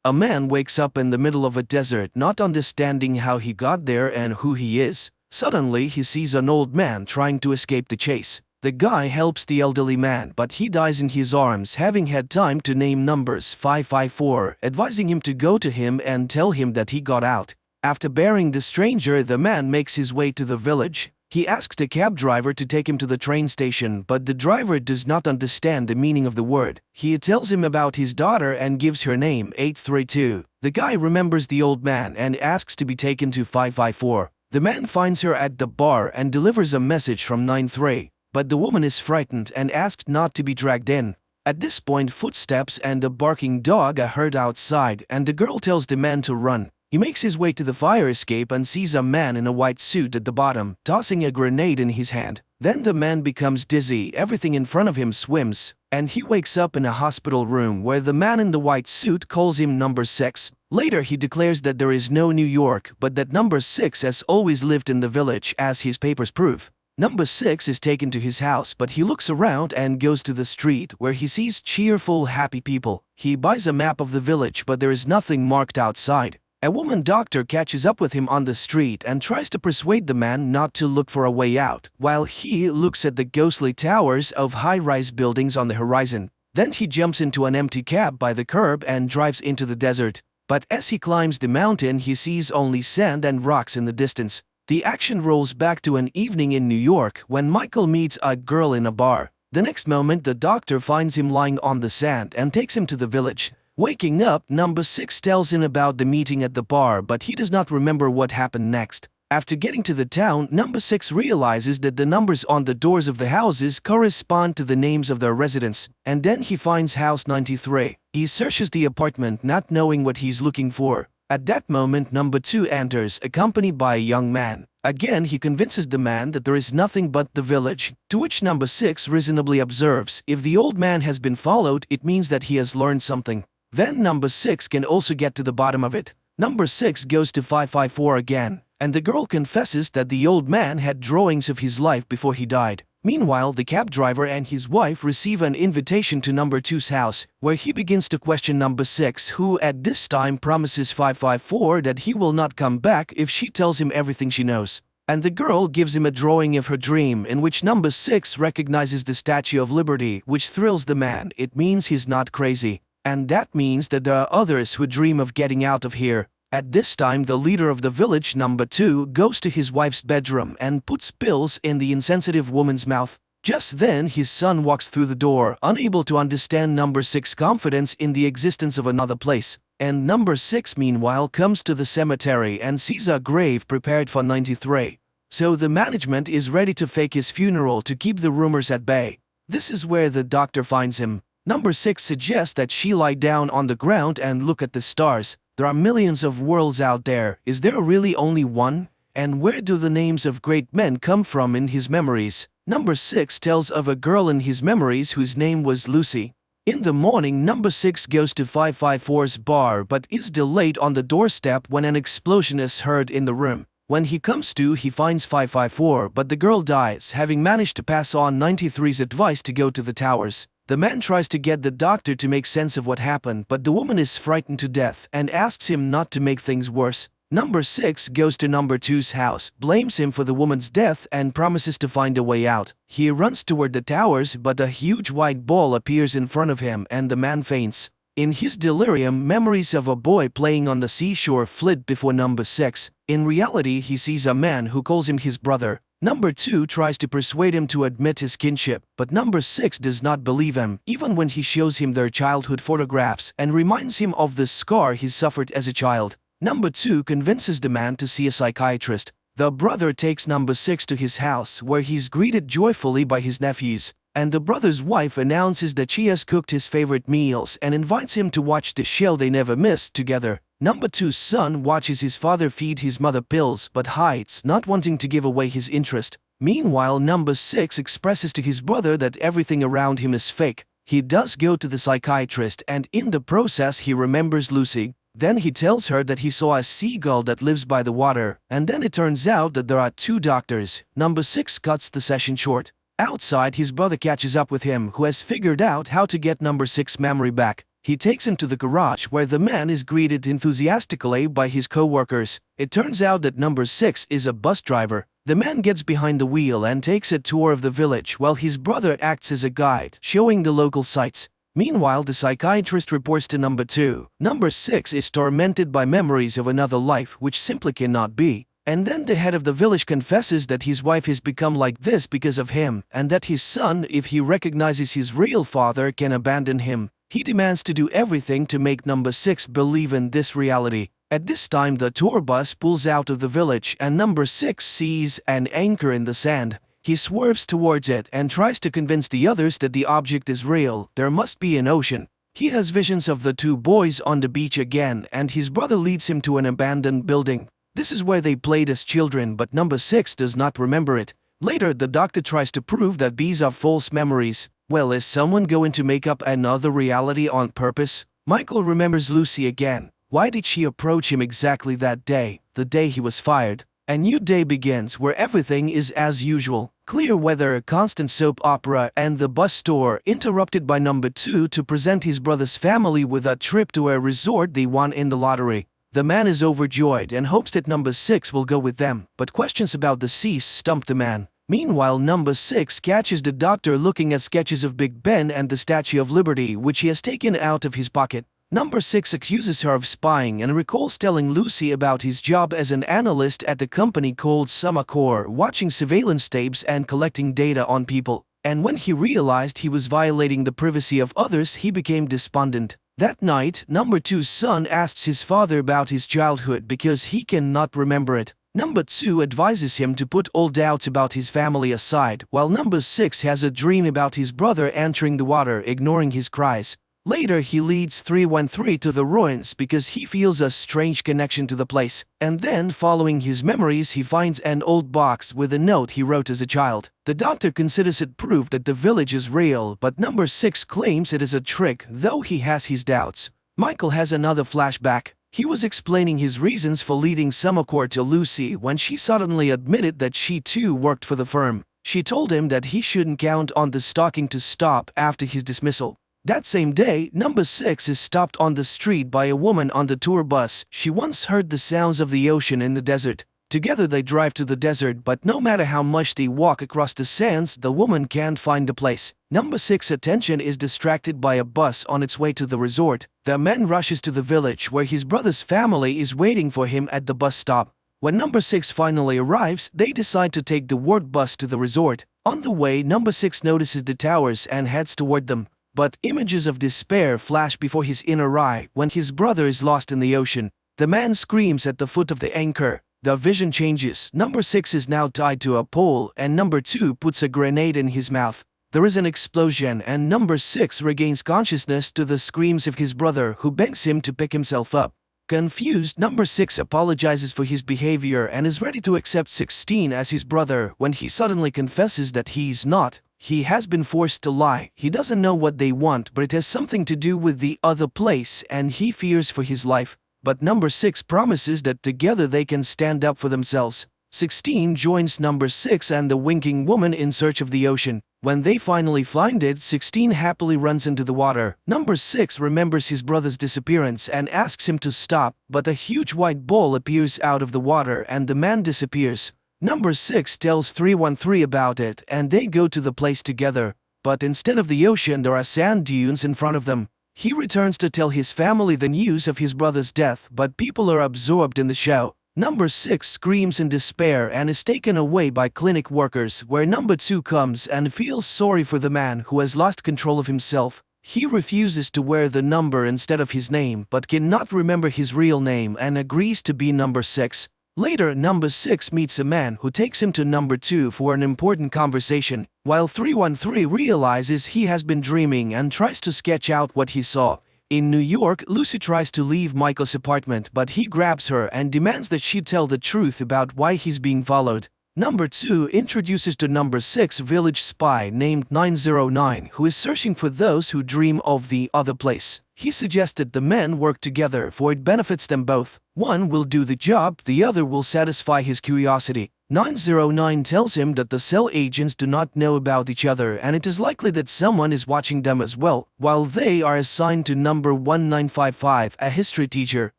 A man wakes up in the middle of a desert, not understanding how he got there and who he is. Suddenly, he sees an old man trying to escape the chase. The guy helps the elderly man, but he dies in his arms, having had time to name numbers 554, advising him to go to him and tell him that he got out. After burying the stranger, the man makes his way to the village. He asks the cab driver to take him to the train station, but the driver does not understand the meaning of the word. He tells him about his daughter and gives her name, 832. The guy remembers the old man and asks to be taken to 554. The man finds her at the bar and delivers a message from 93. But the woman is frightened and asked not to be dragged in. At this point, footsteps and a barking dog are heard outside, and the girl tells the man to run. He makes his way to the fire escape and sees a man in a white suit at the bottom, tossing a grenade in his hand. Then the man becomes dizzy, everything in front of him swims, and he wakes up in a hospital room where the man in the white suit calls him number 6. Later he declares that there is no New York, but that number 6 has always lived in the village, as his papers prove. Number 6 is taken to his house, but he looks around and goes to the street where he sees cheerful, happy people. He buys a map of the village, but there is nothing marked outside. A woman doctor catches up with him on the street and tries to persuade the man not to look for a way out, while he looks at the ghostly towers of high-rise buildings on the horizon. Then he jumps into an empty cab by the curb and drives into the desert. But as he climbs the mountain, he sees only sand and rocks in the distance. The action rolls back to an evening in New York when Michael meets a girl in a bar. The next moment, the doctor finds him lying on the sand and takes him to the village. Waking up, number 6 tells him about the meeting at the bar, but he does not remember what happened next. After getting to the town, number 6 realizes that the numbers on the doors of the houses correspond to the names of their residents, and then he finds house 93. He searches the apartment, not knowing what he's looking for. At that moment, number 2 enters, accompanied by a young man. Again, he convinces the man that there is nothing but the village, to which number 6 reasonably observes, if the old man has been followed, it means that he has learned something. Then number 6 can also get to the bottom of it. Number 6 goes to 554 again, and the girl confesses that the old man had drawings of his life before he died. Meanwhile, the cab driver and his wife receive an invitation to number 2's house, where he begins to question number 6, who at this time promises 554 that he will not come back if she tells him everything she knows. And the girl gives him a drawing of her dream, in which number 6 recognizes the Statue of Liberty, which thrills the man. It means he's not crazy. And that means that there are others who dream of getting out of here. At this time, the leader of the village, number 2, goes to his wife's bedroom and puts pills in the insensitive woman's mouth. Just then, his son walks through the door, unable to understand number 6's confidence in the existence of another place. And number 6, meanwhile, comes to the cemetery and sees a grave prepared for 93. So the management is ready to fake his funeral to keep the rumors at bay. This is where the doctor finds him. Number 6 suggests that she lie down on the ground and look at the stars. There are millions of worlds out there. Is there really only one? And where do the names of great men come from in his memories? Number 6 tells of a girl in his memories whose name was Lucy. In the morning, number 6 goes to 554's bar but is delayed on the doorstep when an explosion is heard in the room. When he comes to, he finds 554, but the girl dies, having managed to pass on 93's advice to go to the towers. The man tries to get the doctor to make sense of what happened, but the woman is frightened to death and asks him not to make things worse. Number 6 goes to number 2's house, blames him for the woman's death and promises to find a way out. He runs toward the towers, but a huge white ball appears in front of him and the man faints. In his delirium, memories of a boy playing on the seashore flit before number 6. In reality, he sees a man who calls him his brother. Number 2 tries to persuade him to admit his kinship, but number 6 does not believe him, even when he shows him their childhood photographs and reminds him of the scar he suffered as a child. Number 2 convinces the man to see a psychiatrist. The brother takes number 6 to his house, where he's greeted joyfully by his nephews, and the brother's wife announces that she has cooked his favorite meals and invites him to watch the show they never missed together. Number 2's son watches his father feed his mother pills but hides, not wanting to give away his interest. Meanwhile, number 6 expresses to his brother that everything around him is fake. He does go to the psychiatrist, and in the process he remembers Lucy. Then he tells her that he saw a seagull that lives by the water, and then it turns out that there are 2 doctors. Number 6 cuts the session short. Outside, his brother catches up with him, who has figured out how to get number 6's memory back. He takes him to the garage where the man is greeted enthusiastically by his co-workers. It turns out that number 6 is a bus driver. The man gets behind the wheel and takes a tour of the village while his brother acts as a guide, showing the local sights. Meanwhile, the psychiatrist reports to number 2. Number 6 is tormented by memories of another life which simply cannot be. And then the head of the village confesses that his wife has become like this because of him, and that his son, if he recognizes his real father, can abandon him. He demands to do everything to make number 6 believe in this reality. At this time, the tour bus pulls out of the village and number 6 sees an anchor in the sand. He swerves towards it and tries to convince the others that the object is real. There must be an ocean. He has visions of the 2 boys on the beach again, and his brother leads him to an abandoned building. This is where they played as children, but number 6 does not remember it. Later, the doctor tries to prove that these are false memories. Well, is someone going to make up another reality on purpose? Michael remembers Lucy again. Why did she approach him exactly that day, the day he was fired? A new day begins where everything is as usual. Clear weather, a constant soap opera, and the bus tour, interrupted by number 2 to present his brother's family with a trip to a resort they won in the lottery. The man is overjoyed and hopes that number 6 will go with them, but questions about the sea stump the man. Meanwhile, number 6 catches the doctor looking at sketches of Big Ben and the Statue of Liberty which he has taken out of his pocket. Number 6 accuses her of spying and recalls telling Lucy about his job as an analyst at the company called Sumacor, watching surveillance tapes and collecting data on people. And when he realized he was violating the privacy of others, he became despondent. That night, number 2's son asks his father about his childhood because he cannot remember it. Number 2 advises him to put all doubts about his family aside, while number 6 has a dream about his brother entering the water, ignoring his cries. Later, he leads 313 to the ruins because he feels a strange connection to the place. And then, following his memories, he finds an old box with a note he wrote as a child. The doctor considers it proof that the village is real, but number 6 claims it is a trick, though he has his doubts. Michael has another flashback. He was explaining his reasons for leading Sumacor to Lucy when she suddenly admitted that she too worked for the firm. She told him that he shouldn't count on the stalking to stop after his dismissal. That same day, number 6 is stopped on the street by a woman on the tour bus. She once heard the sounds of the ocean in the desert. Together they drive to the desert, but no matter how much they walk across the sands, the woman can't find the place. Number 6's attention is distracted by a bus on its way to the resort. The man rushes to the village where his brother's family is waiting for him at the bus stop. When number 6 finally arrives, they decide to take the work bus to the resort. On the way, number 6 notices the towers and heads toward them. But images of despair flash before his inner eye when his brother is lost in the ocean. The man screams at the foot of the anchor. The vision changes. Number 6 is now tied to a pole, and number 2 puts a grenade in his mouth. There is an explosion, and number 6 regains consciousness to the screams of his brother, who begs him to pick himself up. Confused, number 6 apologizes for his behavior and is ready to accept 16 as his brother when he suddenly confesses that he's not. He has been forced to lie. He doesn't know what they want, but it has something to do with the other place, and he fears for his life. But number 6 promises that together they can stand up for themselves. 16 joins number 6 and the winking woman in search of the ocean. When they finally find it, 16 happily runs into the water. Number 6 remembers his brother's disappearance and asks him to stop, but a huge white ball appears out of the water and the man disappears. Number 6 tells 313 about it, and they go to the place together. But instead of the ocean, there are sand dunes in front of them. He returns to tell his family the news of his brother's death, but people are absorbed in the show. Number 6 screams in despair and is taken away by clinic workers, where number 2 comes and feels sorry for the man who has lost control of himself. He refuses to wear the number instead of his name, but cannot remember his real name and agrees to be number 6. Later, number 6 meets a man who takes him to number 2 for an important conversation, while 313 realizes he has been dreaming and tries to sketch out what he saw. In New York, Lucy tries to leave Michael's apartment, but he grabs her and demands that she tell the truth about why he's being followed. Number 2 introduces to Number 6 village spy named 909 who is searching for those who dream of the other place. He suggested the men work together for it benefits them both. One will do the job, the other will satisfy his curiosity. 909 tells him that the cell agents do not know about each other and it is likely that someone is watching them as well. While they are assigned to number 1955, a history teacher,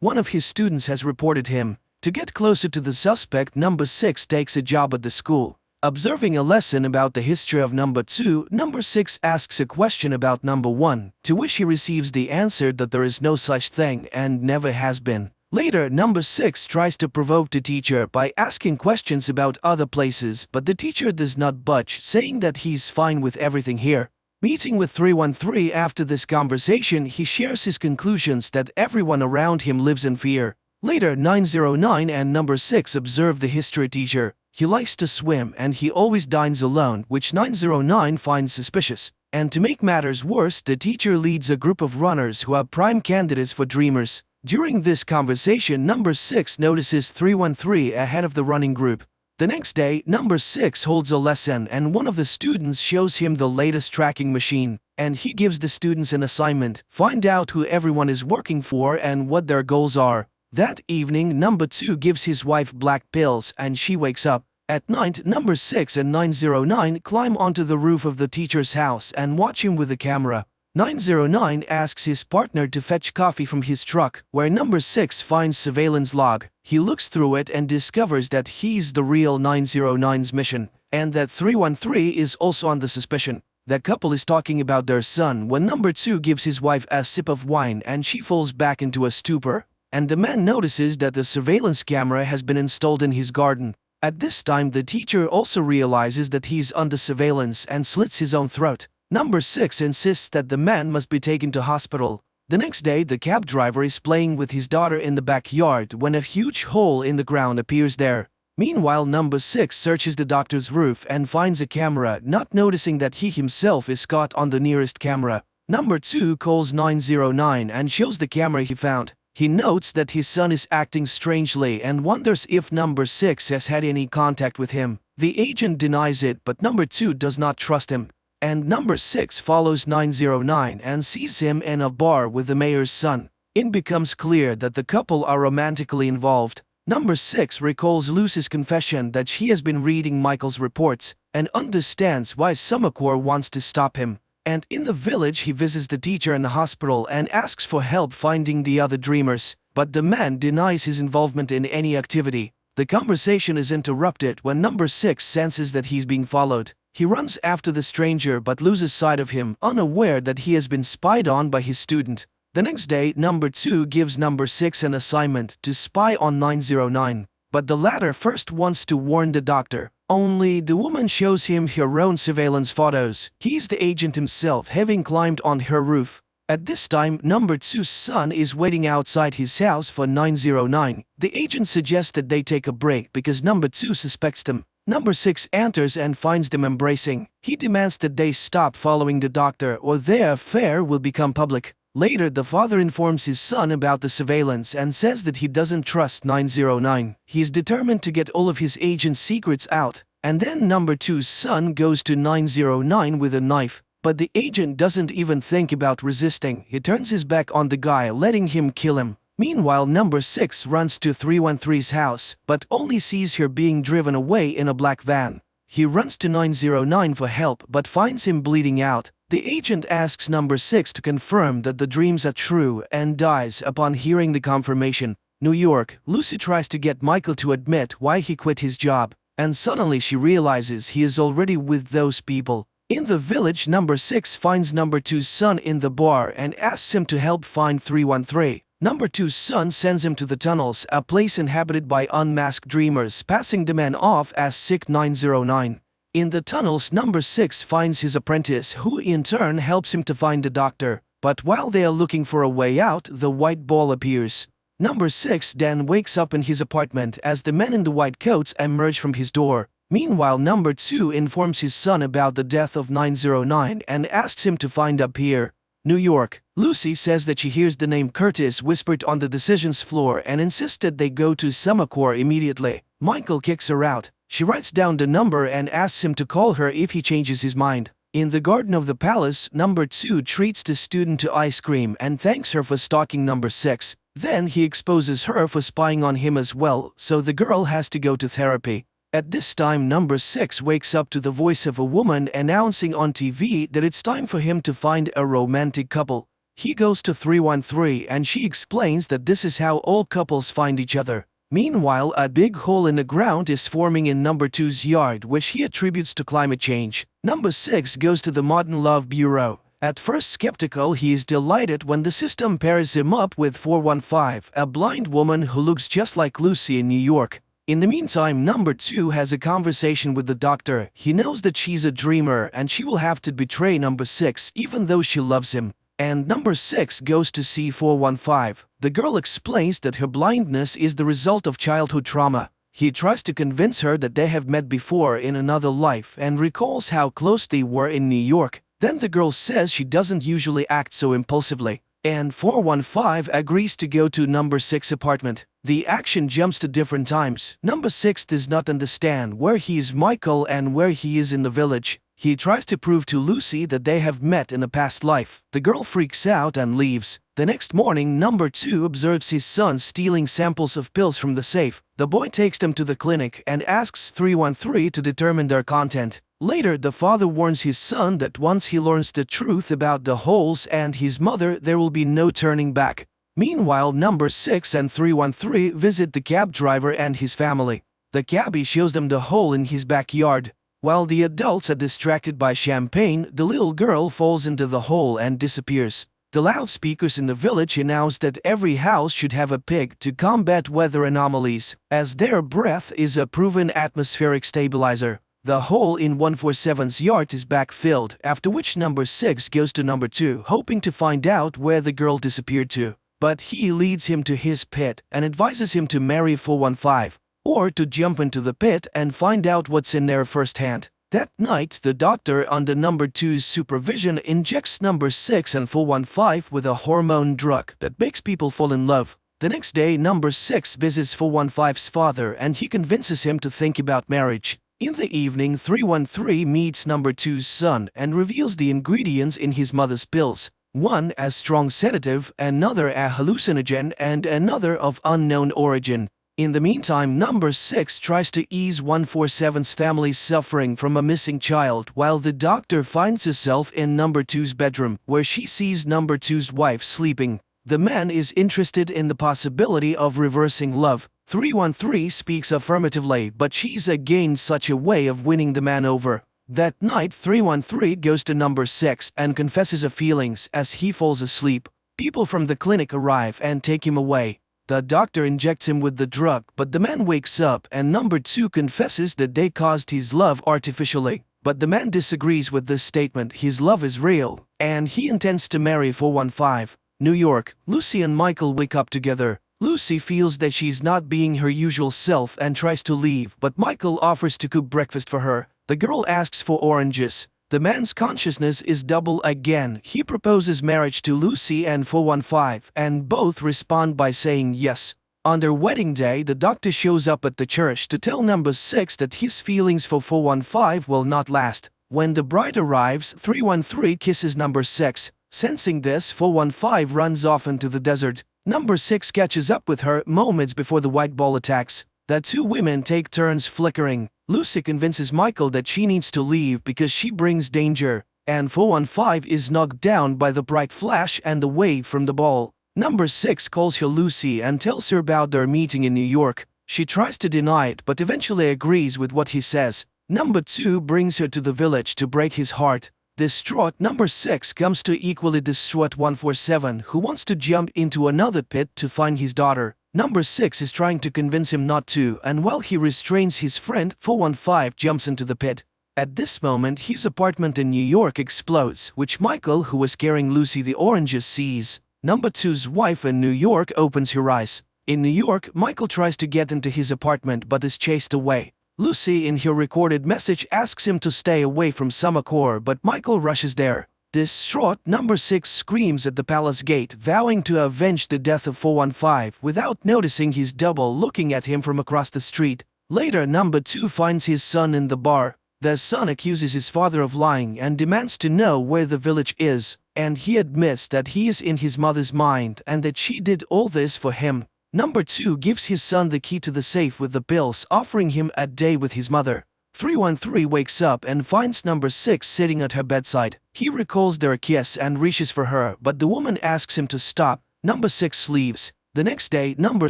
one of his students has reported him. To get closer to the suspect, Number 6 takes a job at the school. Observing a lesson about the history of Number 2, Number 6 asks a question about Number 1, to which he receives the answer that there is no such thing and never has been. Later, Number 6 tries to provoke the teacher by asking questions about other places, but the teacher does not budge, saying that he's fine with everything here. Meeting with 313 after this conversation, he shares his conclusions that everyone around him lives in fear. Later, 909 and Number 6 observe the history teacher. He likes to swim and he always dines alone, which 909 finds suspicious. And to make matters worse, the teacher leads a group of runners who are prime candidates for dreamers. During this conversation, Number 6 notices 313 ahead of the running group. The next day, Number 6 holds a lesson and one of the students shows him the latest tracking machine. And he gives the students an assignment: find out who everyone is working for and what their goals are. That evening, Number 2 gives his wife black pills and she wakes up. At night, Number 6 and 909 climb onto the roof of the teacher's house and watch him with a camera. 909 asks his partner to fetch coffee from his truck, where Number 6 finds surveillance log. He looks through it and discovers that he's the real 909's mission, and that 313 is also on the suspicion. The couple is talking about their son when Number 2 gives his wife a sip of wine and she falls back into a stupor. And the man notices that the surveillance camera has been installed in his garden. At this time, the teacher also realizes that he's under surveillance and slits his own throat. Number 6 insists that the man must be taken to hospital. The next day, the cab driver is playing with his daughter in the backyard when a huge hole in the ground appears there. Meanwhile, Number 6 searches the doctor's roof and finds a camera, not noticing that he himself is caught on the nearest camera. Number 2 calls 909 and shows the camera he found. He notes that his son is acting strangely and wonders if Number 6 has had any contact with him. The agent denies it, but Number 2 does not trust him. And Number 6 follows 909 and sees him in a bar with the mayor's son. It becomes clear that the couple are romantically involved. Number 6 recalls Lucy's confession that she has been reading Michael's reports and understands why Summercore wants to stop him. And in the village, he visits the teacher in the hospital and asks for help finding the other dreamers, but the man denies his involvement in any activity. The conversation is interrupted when Number 6 senses that he's being followed. He runs after the stranger but loses sight of him, unaware that he has been spied on by his student. The next day, Number 2 gives Number 6 an assignment to spy on 909, but the latter first wants to warn the doctor. Only the woman shows him her own surveillance photos. He's the agent himself, having climbed on her roof. At this time, Number 2's son is waiting outside his house for 909. The agent suggests that they take a break because Number 2 suspects them. Number 6 enters and finds them embracing. He demands that they stop following the doctor or their affair will become public. Later, the father informs his son about the surveillance and says that he doesn't trust 909. He is determined to get all of his agent's secrets out. And then Number 2's son goes to 909 with a knife. But the agent doesn't even think about resisting. He turns his back on the guy, letting him kill him. Meanwhile, Number 6 runs to 313's house, but only sees her being driven away in a black van. He runs to 909 for help but finds him bleeding out. The agent asks Number 6 to confirm that the dreams are true and dies upon hearing the confirmation. New York, Lucy tries to get Michael to admit why he quit his job, and suddenly she realizes he is already with those people. In the village, Number 6 finds Number 2's son in the bar and asks him to help find 313. Number 2's son sends him to the tunnels, a place inhabited by unmasked dreamers, passing the man off as sick 909. In the tunnels, Number 6 finds his apprentice, who in turn helps him to find the doctor. But while they are looking for a way out, the white ball appears. Number 6 then wakes up in his apartment as the men in the white coats emerge from his door. Meanwhile, Number 2 informs his son about the death of 909 and asks him to find up here. New York, Lucy says that she hears the name Curtis whispered on the decisions floor and insists that they go to Summercore immediately. Michael kicks her out. She writes down the number and asks him to call her if he changes his mind. In the garden of the palace, number 2 treats the student to ice cream and thanks her for stalking number 6. Then he exposes her for spying on him as well, so the girl has to go to therapy. At this time, number 6 wakes up to the voice of a woman announcing on TV that it's time for him to find a romantic couple. He goes to 313 and she explains that this is how all couples find each other. Meanwhile, a big hole in the ground is forming in number 2's yard, which he attributes to climate change. Number 6 goes to the Modern Love Bureau. At first skeptical, he is delighted when the system pairs him up with 415, a blind woman who looks just like Lucy in New York. In the meantime, number 2 has a conversation with the doctor. He knows that she's a dreamer and she will have to betray number 6 even though she loves him. And number 6 goes to see 415. The girl explains that her blindness is the result of childhood trauma. He tries to convince her that they have met before in another life and recalls how close they were in New York. Then the girl says she doesn't usually act so impulsively, and 415 agrees to go to number 6 apartment. The action jumps to different times. Number 6 does not understand where he is Michael and where he is in the village. He tries to prove to Lucy that they have met in a past life. The girl freaks out and leaves. The next morning, number 2 observes his son stealing samples of pills from the safe. The boy takes them to the clinic and asks 313 to determine their content. Later, the father warns his son that once he learns the truth about the holes and his mother, there will be no turning back. Meanwhile, number 6 and 313 visit the cab driver and his family. The cabbie shows them the hole in his backyard. While the adults are distracted by champagne, the little girl falls into the hole and disappears. The loudspeakers in the village announce that every house should have a pig to combat weather anomalies, as their breath is a proven atmospheric stabilizer. The hole in 147's yard is backfilled, after which number 6 goes to number 2, hoping to find out where the girl disappeared to. But he leads him to his pit and advises him to marry 415. Or to jump into the pit and find out what's in there firsthand. That night, the doctor, under number 2's supervision, injects number 6 and 415 with a hormone drug that makes people fall in love. The next day, number 6 visits 415's father and he convinces him to think about marriage. In the evening, 313 meets number 2's son and reveals the ingredients in his mother's pills. One a strong sedative, another a hallucinogen, and another of unknown origin. In the meantime, number 6 tries to ease 147's family's suffering from a missing child, while the doctor finds herself in number 2's bedroom, where she sees number 2's wife sleeping. The man is interested in the possibility of reversing love. 313 speaks affirmatively, but she's again such a way of winning the man over. That night, 313 goes to number 6 and confesses her feelings as he falls asleep. People from the clinic arrive and take him away. The doctor injects him with the drug, but the man wakes up and number 2 confesses that they caused his love artificially. But the man disagrees with this statement. His love is real, and he intends to marry 415. New York, Lucy and Michael wake up together. Lucy feels that she's not being her usual self and tries to leave, but Michael offers to cook breakfast for her. The girl asks for oranges. The man's consciousness is double again. He proposes marriage to Lucy and 415, and both respond by saying yes. On their wedding day, the doctor shows up at the church to tell number 6 that his feelings for 415 will not last. When the bride arrives, 313 kisses number 6. Sensing this, 415 runs off into the desert. Number 6 catches up with her moments before the white ball attacks. The two women take turns flickering. Lucy convinces Michael that she needs to leave because she brings danger, and 415 is knocked down by the bright flash and the wave from the ball. Number 6 calls her Lucy and tells her about their meeting in New York. She tries to deny it but eventually agrees with what he says. Number 2 brings her to the village to break his heart. Distraught, number 6 comes to equally distraught 147, who wants to jump into another pit to find his daughter. Number 6 is trying to convince him not to, and while he restrains his friend, 415 jumps into the pit. At this moment, his apartment in New York explodes, which Michael, who was carrying Lucy the oranges, sees. Number 2's wife in New York opens her eyes. In New York, Michael tries to get into his apartment but is chased away. Lucy, in her recorded message, asks him to stay away from Summercore, but Michael rushes there. Distraught, number 6 screams at the palace gate, vowing to avenge the death of 415 without noticing his double looking at him from across the street. Later, number 2 finds his son in the bar. The son accuses his father of lying and demands to know where the village is, and he admits that he is in his mother's mind and that she did all this for him. Number 2 gives his son the key to the safe with the pills, offering him a day with his mother. 313 wakes up and finds number 6 sitting at her bedside. He recalls their kiss and reaches for her, but the woman asks him to stop. Number 6 leaves. The next day, number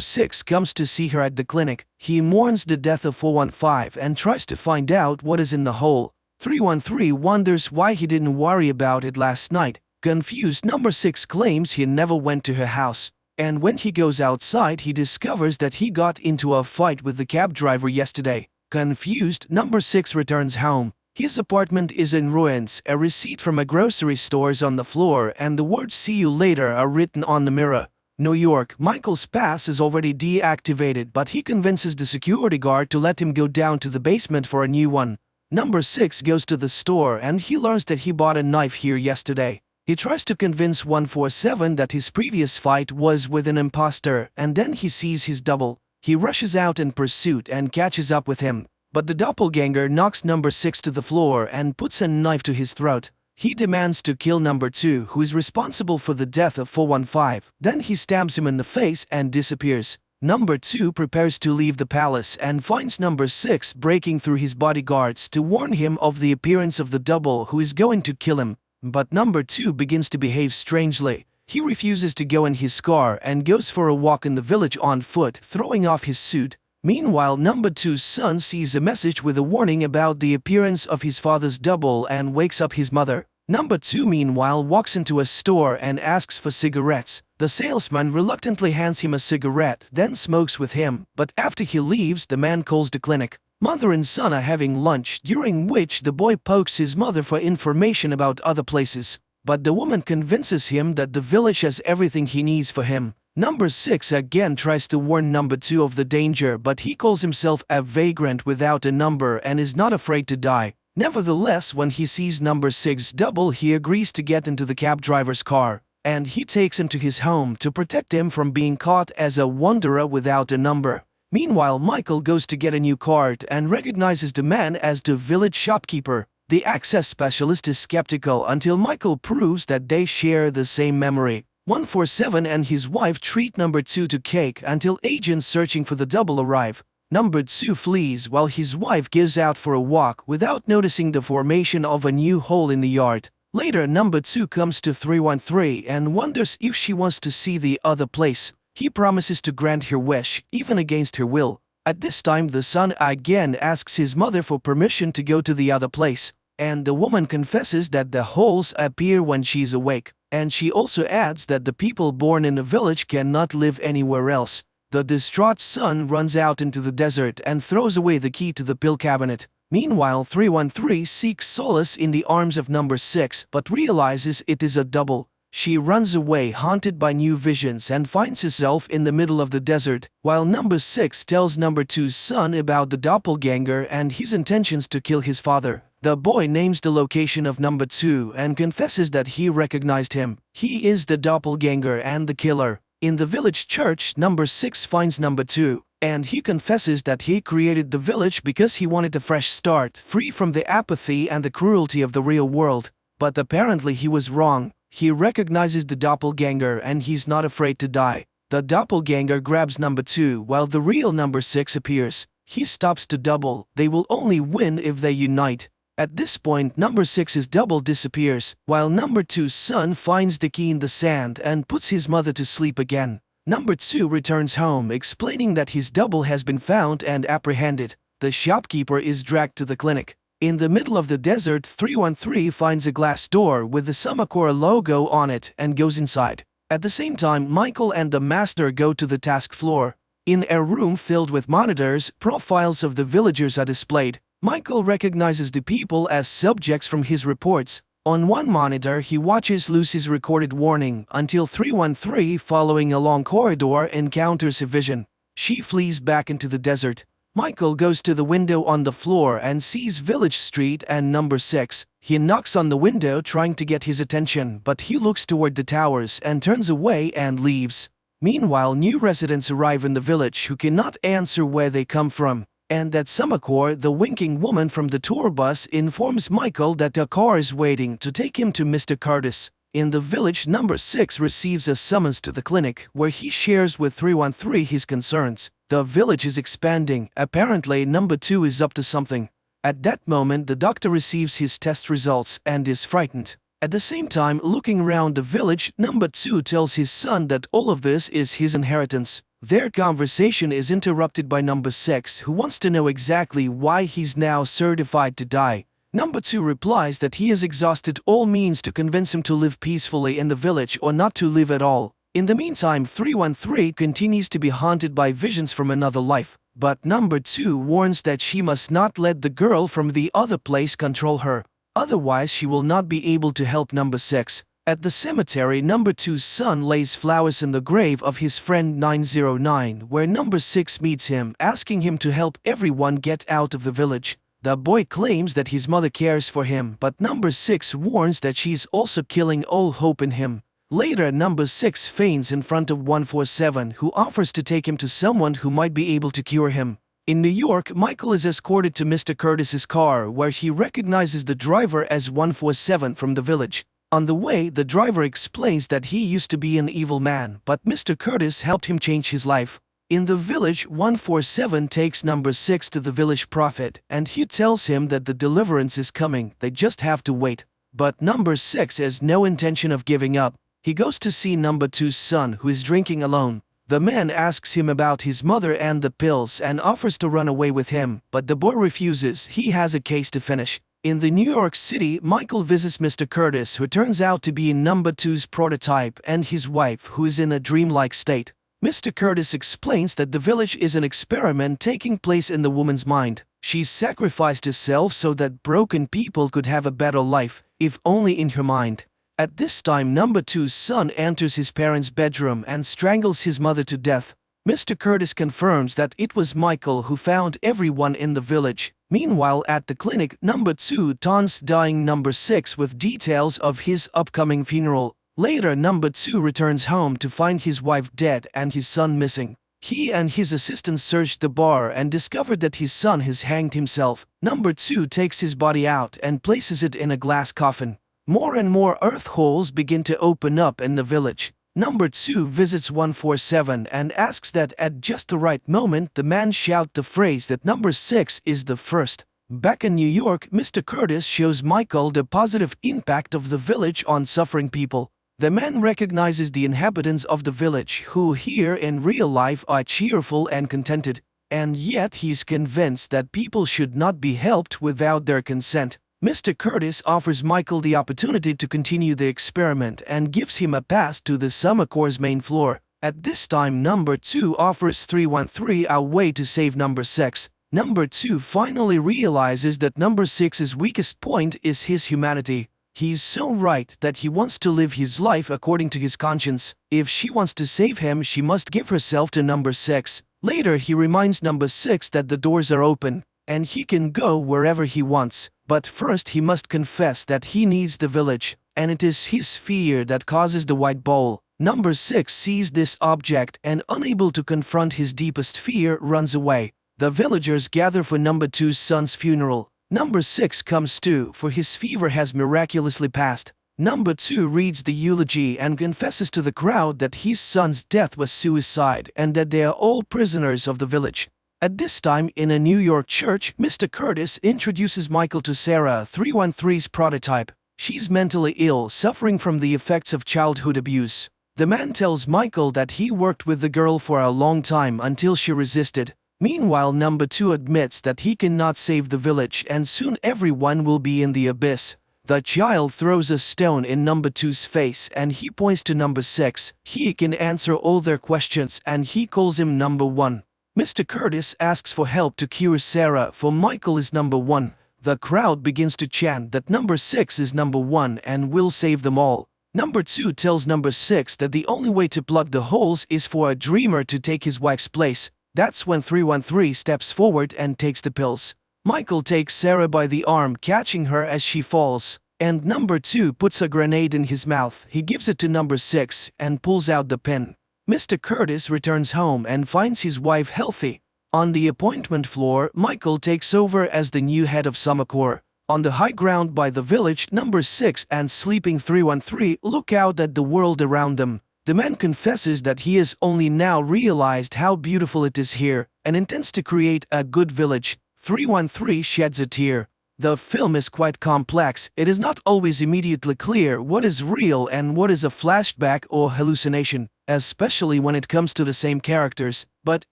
6 comes to see her at the clinic. He mourns the death of 415 and tries to find out what is in the hole. 313 wonders why he didn't worry about it last night. Confused, number 6 claims he never went to her house. And when he goes outside, he discovers that he got into a fight with the cab driver yesterday. Confused, number 6 returns home. His apartment is in ruins. A receipt from a grocery store is on the floor, and the words "see you later" are written on the mirror. New York, Michael's pass is already deactivated, but he convinces the security guard to let him go down to the basement for a new one. Number 6 goes to the store and he learns that he bought a knife here yesterday. He tries to convince 147 that his previous fight was with an imposter, and then he sees his double. He rushes out in pursuit and catches up with him, but the doppelganger knocks number 6 to the floor and puts a knife to his throat. He demands to kill number 2, who is responsible for the death of 415. Then he stabs him in the face and disappears. Number 2 prepares to leave the palace and finds number 6 breaking through his bodyguards to warn him of the appearance of the double who is going to kill him. But number 2 begins to behave strangely. He refuses to go in his car and goes for a walk in the village on foot, throwing off his suit. Meanwhile, number 2's son sees a message with a warning about the appearance of his father's double and wakes up his mother. Number 2 meanwhile walks into a store and asks for cigarettes. The salesman reluctantly hands him a cigarette, then smokes with him, but after he leaves, the man calls the clinic. Mother and son are having lunch, during which the boy pokes his mother for information about other places. But the woman convinces him that the village has everything he needs for him. Number 6 again tries to warn number 2 of the danger, but he calls himself a vagrant without a number and is not afraid to die. Nevertheless, when he sees number 6's double, he agrees to get into the cab driver's car, and he takes him to his home to protect him from being caught as a wanderer without a number. Meanwhile, Michael goes to get a new card and recognizes the man as the village shopkeeper. The access specialist is skeptical until Michael proves that they share the same memory. 147 and his wife treat number 2 to cake until agents searching for the double arrive. Number 2 flees while his wife gives out for a walk without noticing the formation of a new hole in the yard. Later, number 2 comes to 313 and wonders if she wants to see the other place. He promises to grant her wish, even against her will. At this time, the son again asks his mother for permission to go to the other place, and the woman confesses that the holes appear when she's awake. And she also adds that the people born in a village cannot live anywhere else. The distraught son runs out into the desert and throws away the key to the pill cabinet. Meanwhile, 313 seeks solace in the arms of number 6 but realizes it is a double. She runs away haunted by new visions and finds herself in the middle of the desert, while number 6 tells number 2's son about the doppelganger and his intentions to kill his father. The boy names the location of number 2 and confesses that he recognized him. He is the doppelganger and the killer. In the village church, number 6 finds number 2, and he confesses that he created the village because he wanted a fresh start, free from the apathy and the cruelty of the real world. But apparently he was wrong. He recognizes the doppelganger and he's not afraid to die. The doppelganger grabs number 2 while the real number 6 appears. He stops to double. They will only win if they unite. At this point, number 6's double disappears, while number 2's son finds the key in the sand and puts his mother to sleep again. Number 2 returns home, explaining that his double has been found and apprehended. The shopkeeper is dragged to the clinic. In the middle of the desert, 313 finds a glass door with the Summacora logo on it and goes inside. At the same time, Michael and the master go to the task floor. In a room filled with monitors, profiles of the villagers are displayed. Michael recognizes the people as subjects from his reports. On one monitor, he watches Lucy's recorded warning until 313, following a long corridor, encounters a vision. She flees back into the desert. Michael goes to the window on the floor and sees Village Street and number 6. He knocks on the window trying to get his attention, but he looks toward the towers and turns away and leaves. Meanwhile, new residents arrive in the village who cannot answer where they come from. And that Samakor, the winking woman from the tour bus, informs Michael that a car is waiting to take him to Mr. Curtis. In the village, number 6 receives a summons to the clinic, where he shares with 313 his concerns. The village is expanding. Apparently, number 2 is up to something. At that moment, the doctor receives his test results and is frightened. At the same time, looking around the village, number 2 tells his son that all of this is his inheritance. Their conversation is interrupted by number 6, who wants to know exactly why he's now certified to die. Number 2 replies that he has exhausted all means to convince him to live peacefully in the village or not to live at all. In the meantime, 313 continues to be haunted by visions from another life, but number 2 warns that she must not let the girl from the other place control her. Otherwise, she will not be able to help number 6. At the cemetery, number 2's son lays flowers in the grave of his friend 909, where number 6 meets him, asking him to help everyone get out of the village. The boy claims that his mother cares for him, but number 6 warns that she's also killing all hope in him. Later, number 6 faints in front of 147, who offers to take him to someone who might be able to cure him. In New York, Michael is escorted to Mr. Curtis's car, where he recognizes the driver as 147 from the village. On the way, the driver explains that he used to be an evil man, but Mr. Curtis helped him change his life. In the village, 147 takes number 6 to the village prophet, and he tells him that the deliverance is coming, they just have to wait. But number 6 has no intention of giving up. He goes to see number 2's son, who is drinking alone. The man asks him about his mother and the pills and offers to run away with him, but the boy refuses. He has a case to finish. In the New York City, Michael visits Mr. Curtis, who turns out to be number 2's prototype, and his wife, who is in a dreamlike state. Mr. Curtis explains that the village is an experiment taking place in the woman's mind. She sacrificed herself so that broken people could have a better life, if only in her mind. At this time, number 2's son enters his parents' bedroom and strangles his mother to death. Mr. Curtis confirms that it was Michael who found everyone in the village. Meanwhile, at the clinic, number 2 taunts dying number 6 with details of his upcoming funeral. Later, number 2 returns home to find his wife dead and his son missing. He and his assistant searched the bar and discovered that his son has hanged himself. Number 2 takes his body out and places it in a glass coffin. More and more earth holes begin to open up in the village. Number 2 visits 147 and asks that at just the right moment the man shout the phrase that number 6 is the first. Back in New York, Mr. Curtis shows Michael the positive impact of the village on suffering people. The man recognizes the inhabitants of the village, who here in real life are cheerful and contented, and yet he's convinced that people should not be helped without their consent. Mr. Curtis offers Michael the opportunity to continue the experiment and gives him a pass to the Samacor's main floor. At this time, number 2 offers 313 a way to save number 6. Number 2 finally realizes that number 6's weakest point is his humanity. He's so right that he wants to live his life according to his conscience. If she wants to save him, she must give herself to number 6. Later, he reminds number 6 that the doors are open, and he can go wherever he wants. But first he must confess that he needs the village, and it is his fear that causes the white bowl. Number 6 sees this object and, unable to confront his deepest fear, runs away. The villagers gather for number 2's son's funeral. Number 6 comes too, for his fever has miraculously passed. Number 2 reads the eulogy and confesses to the crowd that his son's death was suicide and that they are all prisoners of the village. At this time, in a New York church, Mr. Curtis introduces Michael to Sarah, 313's prototype. She's mentally ill, suffering from the effects of childhood abuse. The man tells Michael that he worked with the girl for a long time until she resisted. Meanwhile, number 2 admits that he cannot save the village and soon everyone will be in the abyss. The child throws a stone in number 2's face and he points to number 6. He can answer all their questions and he calls him number 1. Mr. Curtis asks for help to cure Sarah, for Michael is number 1. The crowd begins to chant that number 6 is number 1 and will save them all. Number 2 tells number 6 that the only way to plug the holes is for a dreamer to take his wife's place. That's when 313 steps forward and takes the pills. Michael takes Sarah by the arm, catching her as she falls, and number 2 puts a grenade in his mouth. He gives it to number 6 and pulls out the pin. Mr. Curtis returns home and finds his wife healthy. On the appointment floor, Michael takes over as the new head of Summer Corps. On the high ground by the village, number 6 and sleeping 313 look out at the world around them. The man confesses that he has only now realized how beautiful it is here and intends to create a good village. 313 sheds a tear. The film is quite complex. It is not always immediately clear what is real and what is a flashback or hallucination, especially when it comes to the same characters, but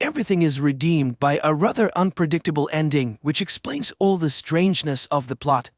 everything is redeemed by a rather unpredictable ending which explains all the strangeness of the plot.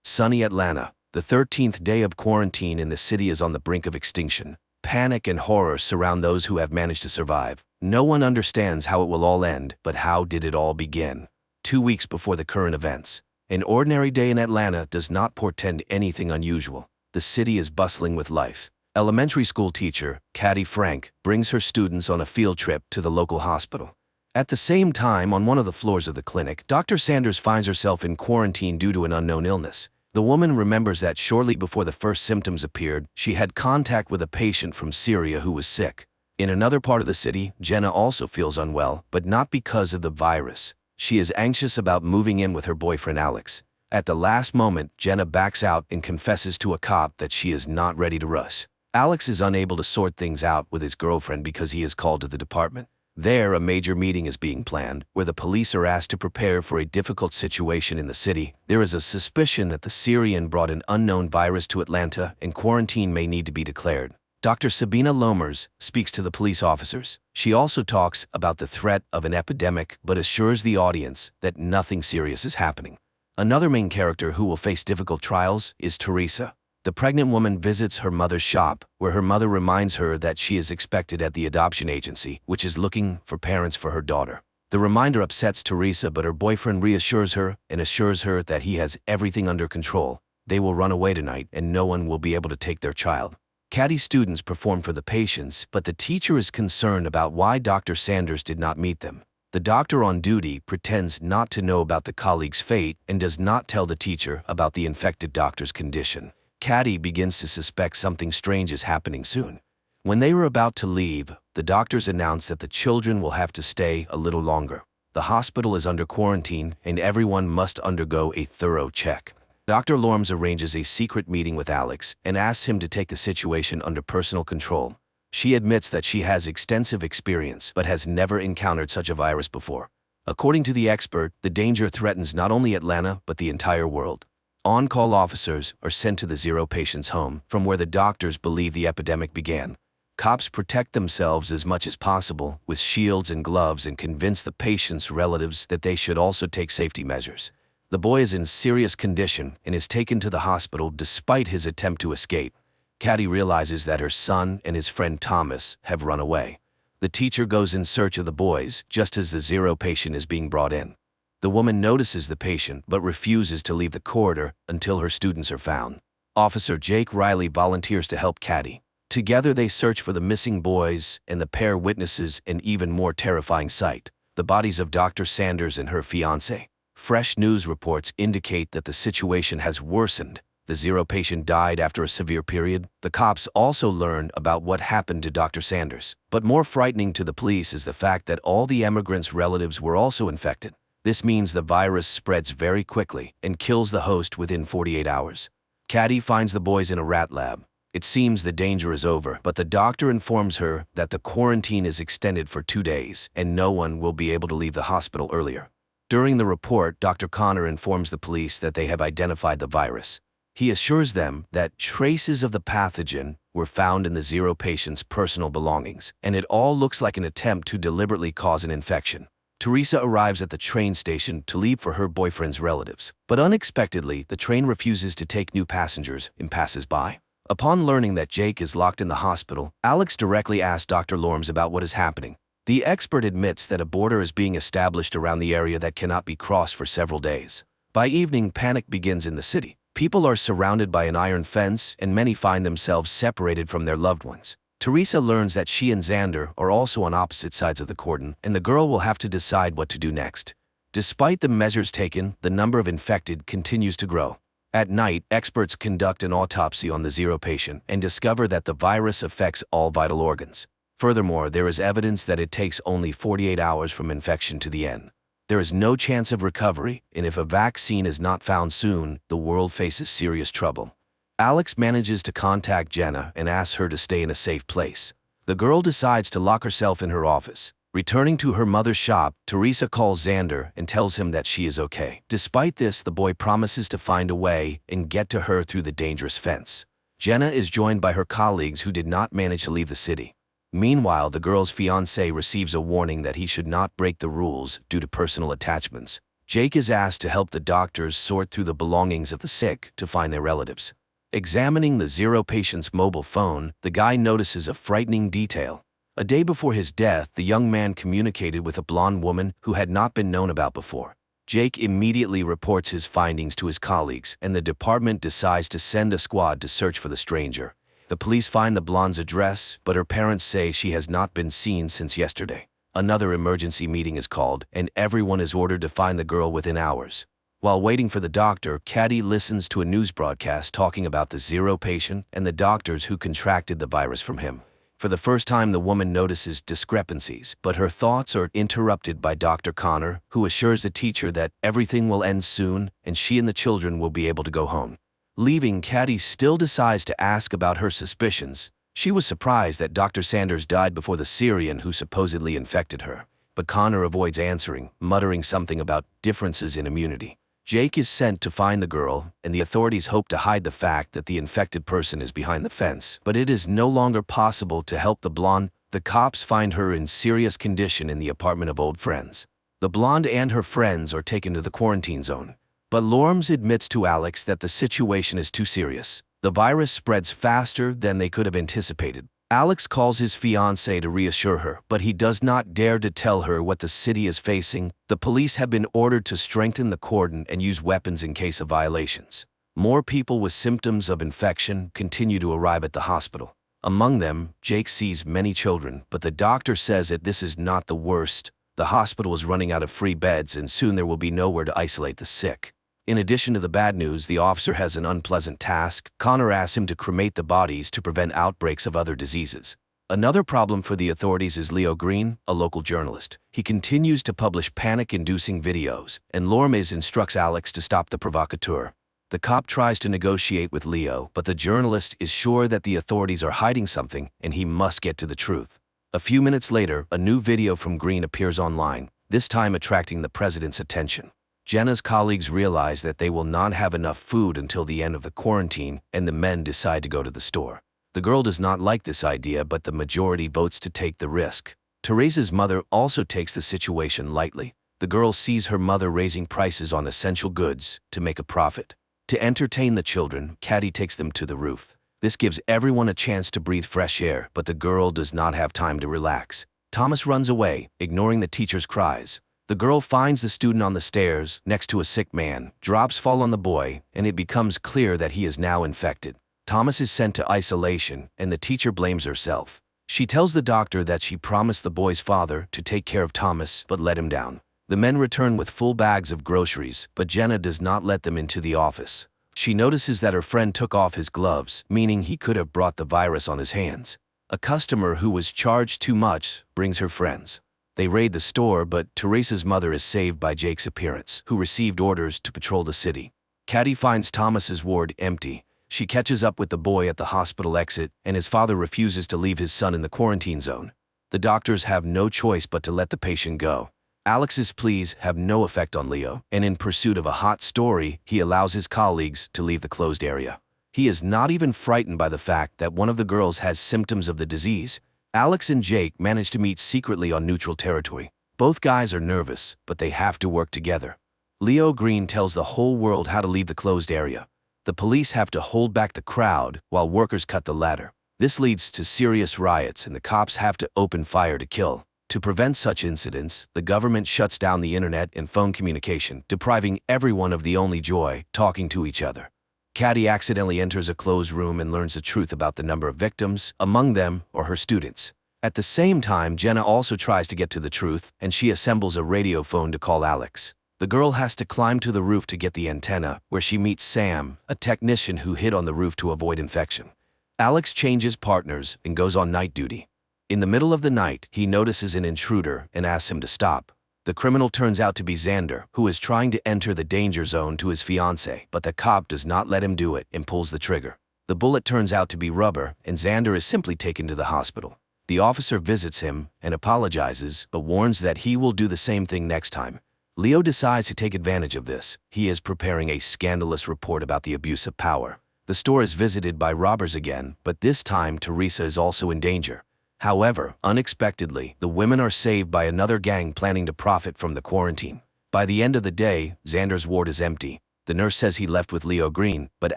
Sunny Atlanta. The 13th day of quarantine in the city is on the brink of extinction. Panic and horror surround those who have managed to survive. No one understands how it will all end, but how did it all begin? 2 weeks before the current events. An ordinary day in Atlanta does not portend anything unusual. The city is bustling with life. Elementary school teacher, Caddy Frank, brings her students on a field trip to the local hospital. At the same time, on one of the floors of the clinic, Dr. Sanders finds herself in quarantine due to an unknown illness. The woman remembers that shortly before the first symptoms appeared, she had contact with a patient from Syria who was sick. In another part of the city, Jenna also feels unwell, but not because of the virus. She is anxious about moving in with her boyfriend Alex. At the last moment, Jenna backs out and confesses to a cop that she is not ready to rush. Alex is unable to sort things out with his girlfriend because he is called to the department. There, a major meeting is being planned, where the police are asked to prepare for a difficult situation in the city. There is a suspicion that the Syrian brought an unknown virus to Atlanta and quarantine may need to be declared. Dr. Sabina Lomers speaks to the police officers. She also talks about the threat of an epidemic but assures the audience that nothing serious is happening. Another main character who will face difficult trials is Teresa. The pregnant woman visits her mother's shop, where her mother reminds her that she is expected at the adoption agency, which is looking for parents for her daughter. The reminder upsets Teresa, but her boyfriend reassures her and assures her that he has everything under control. They will run away tonight and no one will be able to take their child. Caddy's students perform for the patients, but the teacher is concerned about why Dr. Sanders did not meet them. The doctor on duty pretends not to know about the colleague's fate and does not tell the teacher about the infected doctor's condition. Caddy begins to suspect something strange is happening soon. When they were about to leave, the doctors announce that the children will have to stay a little longer. The hospital is under quarantine and everyone must undergo a thorough check. Dr. Lorms arranges a secret meeting with Alex and asks him to take the situation under personal control. She admits that she has extensive experience but has never encountered such a virus before. According to the expert, the danger threatens not only Atlanta but the entire world. On-call officers are sent to the Zero patient's home, from where the doctors believe the epidemic began. Cops protect themselves as much as possible with shields and gloves and convince the patient's relatives that they should also take safety measures. The boy is in serious condition and is taken to the hospital despite his attempt to escape. Caddy realizes that her son and his friend Thomas have run away. The teacher goes in search of the boys just as the Zero patient is being brought in. The woman notices the patient but refuses to leave the corridor until her students are found. Officer Jake Riley volunteers to help Caddy. Together they search for the missing boys, and the pair witnesses an even more terrifying sight: the bodies of Dr. Sanders and her fiancé. Fresh news reports indicate that the situation has worsened. The Zero patient died after a severe period. The cops also learn about what happened to Dr. Sanders. But more frightening to the police is the fact that all the emigrants' relatives were also infected. This means the virus spreads very quickly and kills the host within 48 hours. Caddy finds the boys in a rat lab. It seems the danger is over, but the doctor informs her that the quarantine is extended for 2 days and no one will be able to leave the hospital earlier. During the report, Dr. Connor informs the police that they have identified the virus. He assures them that traces of the pathogen were found in the Zero patient's personal belongings, and it all looks like an attempt to deliberately cause an infection. Teresa arrives at the train station to leave for her boyfriend's relatives, but unexpectedly, the train refuses to take new passengers and passes by. Upon learning that Jake is locked in the hospital, Alex directly asks Dr. Lorms about what is happening. The expert admits that a border is being established around the area that cannot be crossed for several days. By evening, panic begins in the city. People are surrounded by an iron fence, and many find themselves separated from their loved ones. Teresa learns that she and Xander are also on opposite sides of the cordon, and the girl will have to decide what to do next. Despite the measures taken, the number of infected continues to grow. At night, experts conduct an autopsy on the Zero patient and discover that the virus affects all vital organs. Furthermore, there is evidence that it takes only 48 hours from infection to the end. There is no chance of recovery, and if a vaccine is not found soon, the world faces serious trouble. Alex manages to contact Jenna and asks her to stay in a safe place. The girl decides to lock herself in her office. Returning to her mother's shop, Teresa calls Xander and tells him that she is okay. Despite this, the boy promises to find a way and get to her through the dangerous fence. Jenna is joined by her colleagues who did not manage to leave the city. Meanwhile, the girl's fiancé receives a warning that he should not break the rules due to personal attachments. Jake is asked to help the doctors sort through the belongings of the sick to find their relatives. Examining the Zero patient's mobile phone, the guy notices a frightening detail. A day before his death, the young man communicated with a blonde woman who had not been known about before. Jake immediately reports his findings to his colleagues, and the department decides to send a squad to search for the stranger. The police find the blonde's address, but her parents say she has not been seen since yesterday. Another emergency meeting is called, and everyone is ordered to find the girl within hours. While waiting for the doctor, Caddy listens to a news broadcast talking about the Zero patient and the doctors who contracted the virus from him. For the first time, the woman notices discrepancies, but her thoughts are interrupted by Dr. Connor, who assures the teacher that everything will end soon and she and the children will be able to go home. Leaving, Caddy still decides to ask about her suspicions. She was surprised that Dr. Sanders died before the Syrian who supposedly infected her, but Connor avoids answering, muttering something about differences in immunity. Jake is sent to find the girl, and the authorities hope to hide the fact that the infected person is behind the fence. But it is no longer possible to help the blonde. The cops find her in serious condition in the apartment of old friends. The blonde and her friends are taken to the quarantine zone. But Lorms admits to Alex that the situation is too serious. The virus spreads faster than they could have anticipated. Alex calls his fiancée to reassure her, but he does not dare to tell her what the city is facing. The police have been ordered to strengthen the cordon and use weapons in case of violations. More people with symptoms of infection continue to arrive at the hospital. Among them, Jake sees many children, but the doctor says that this is not the worst. The hospital is running out of free beds, and soon there will be nowhere to isolate the sick. In addition to the bad news, the officer has an unpleasant task. Connor asks him to cremate the bodies to prevent outbreaks of other diseases. Another problem for the authorities is Leo Green, a local journalist. He continues to publish panic-inducing videos, and Lormes instructs Alex to stop the provocateur. The cop tries to negotiate with Leo, but the journalist is sure that the authorities are hiding something, and he must get to the truth. A few minutes later, a new video from Green appears online, this time attracting the president's attention. Jenna's colleagues realize that they will not have enough food until the end of the quarantine, and the men decide to go to the store. The girl does not like this idea, but the majority votes to take the risk. Teresa's mother also takes the situation lightly. The girl sees her mother raising prices on essential goods to make a profit. To entertain the children, Caddy takes them to the roof. This gives everyone a chance to breathe fresh air, but the girl does not have time to relax. Thomas runs away, ignoring the teacher's cries. The girl finds the student on the stairs, next to a sick man. Drops fall on the boy, and it becomes clear that he is now infected. Thomas is sent to isolation, and the teacher blames herself. She tells the doctor that she promised the boy's father to take care of Thomas, but let him down. The men return with full bags of groceries, but Jenna does not let them into the office. She notices that her friend took off his gloves, meaning he could have brought the virus on his hands. A customer who was charged too much brings her friends. They raid the store, but Teresa's mother is saved by Jake's appearance, who received orders to patrol the city. Caddy finds Thomas's ward empty. She catches up with the boy at the hospital exit, and his father refuses to leave his son in the quarantine zone. The doctors have no choice but to let the patient go. Alex's pleas have no effect on Leo, and in pursuit of a hot story, he allows his colleagues to leave the closed area. He is not even frightened by the fact that one of the girls has symptoms of the disease. Alex and Jake manage to meet secretly on neutral territory. Both guys are nervous, but they have to work together. Leo Green tells the whole world how to leave the closed area. The police have to hold back the crowd while workers cut the ladder. This leads to serious riots, and the cops have to open fire to kill. To prevent such incidents, the government shuts down the internet and phone communication, depriving everyone of the only joy, talking to each other. Caddy accidentally enters a closed room and learns the truth about the number of victims. Among them are her students. At the same time, Jenna also tries to get to the truth, and she assembles a radio phone to call Alex. The girl has to climb to the roof to get the antenna, where she meets Sam, a technician who hid on the roof to avoid infection. Alex changes partners and goes on night duty. In the middle of the night, he notices an intruder and asks him to stop. The criminal turns out to be Xander, who is trying to enter the danger zone to his fiancée, but the cop does not let him do it and pulls the trigger. The bullet turns out to be rubber, and Xander is simply taken to the hospital. The officer visits him and apologizes, but warns that he will do the same thing next time. Leo decides to take advantage of this. He is preparing a scandalous report about the abuse of power. The store is visited by robbers again, but this time Teresa is also in danger. However, unexpectedly, the women are saved by another gang planning to profit from the quarantine. By the end of the day, Xander's ward is empty. The nurse says he left with Leo Green, but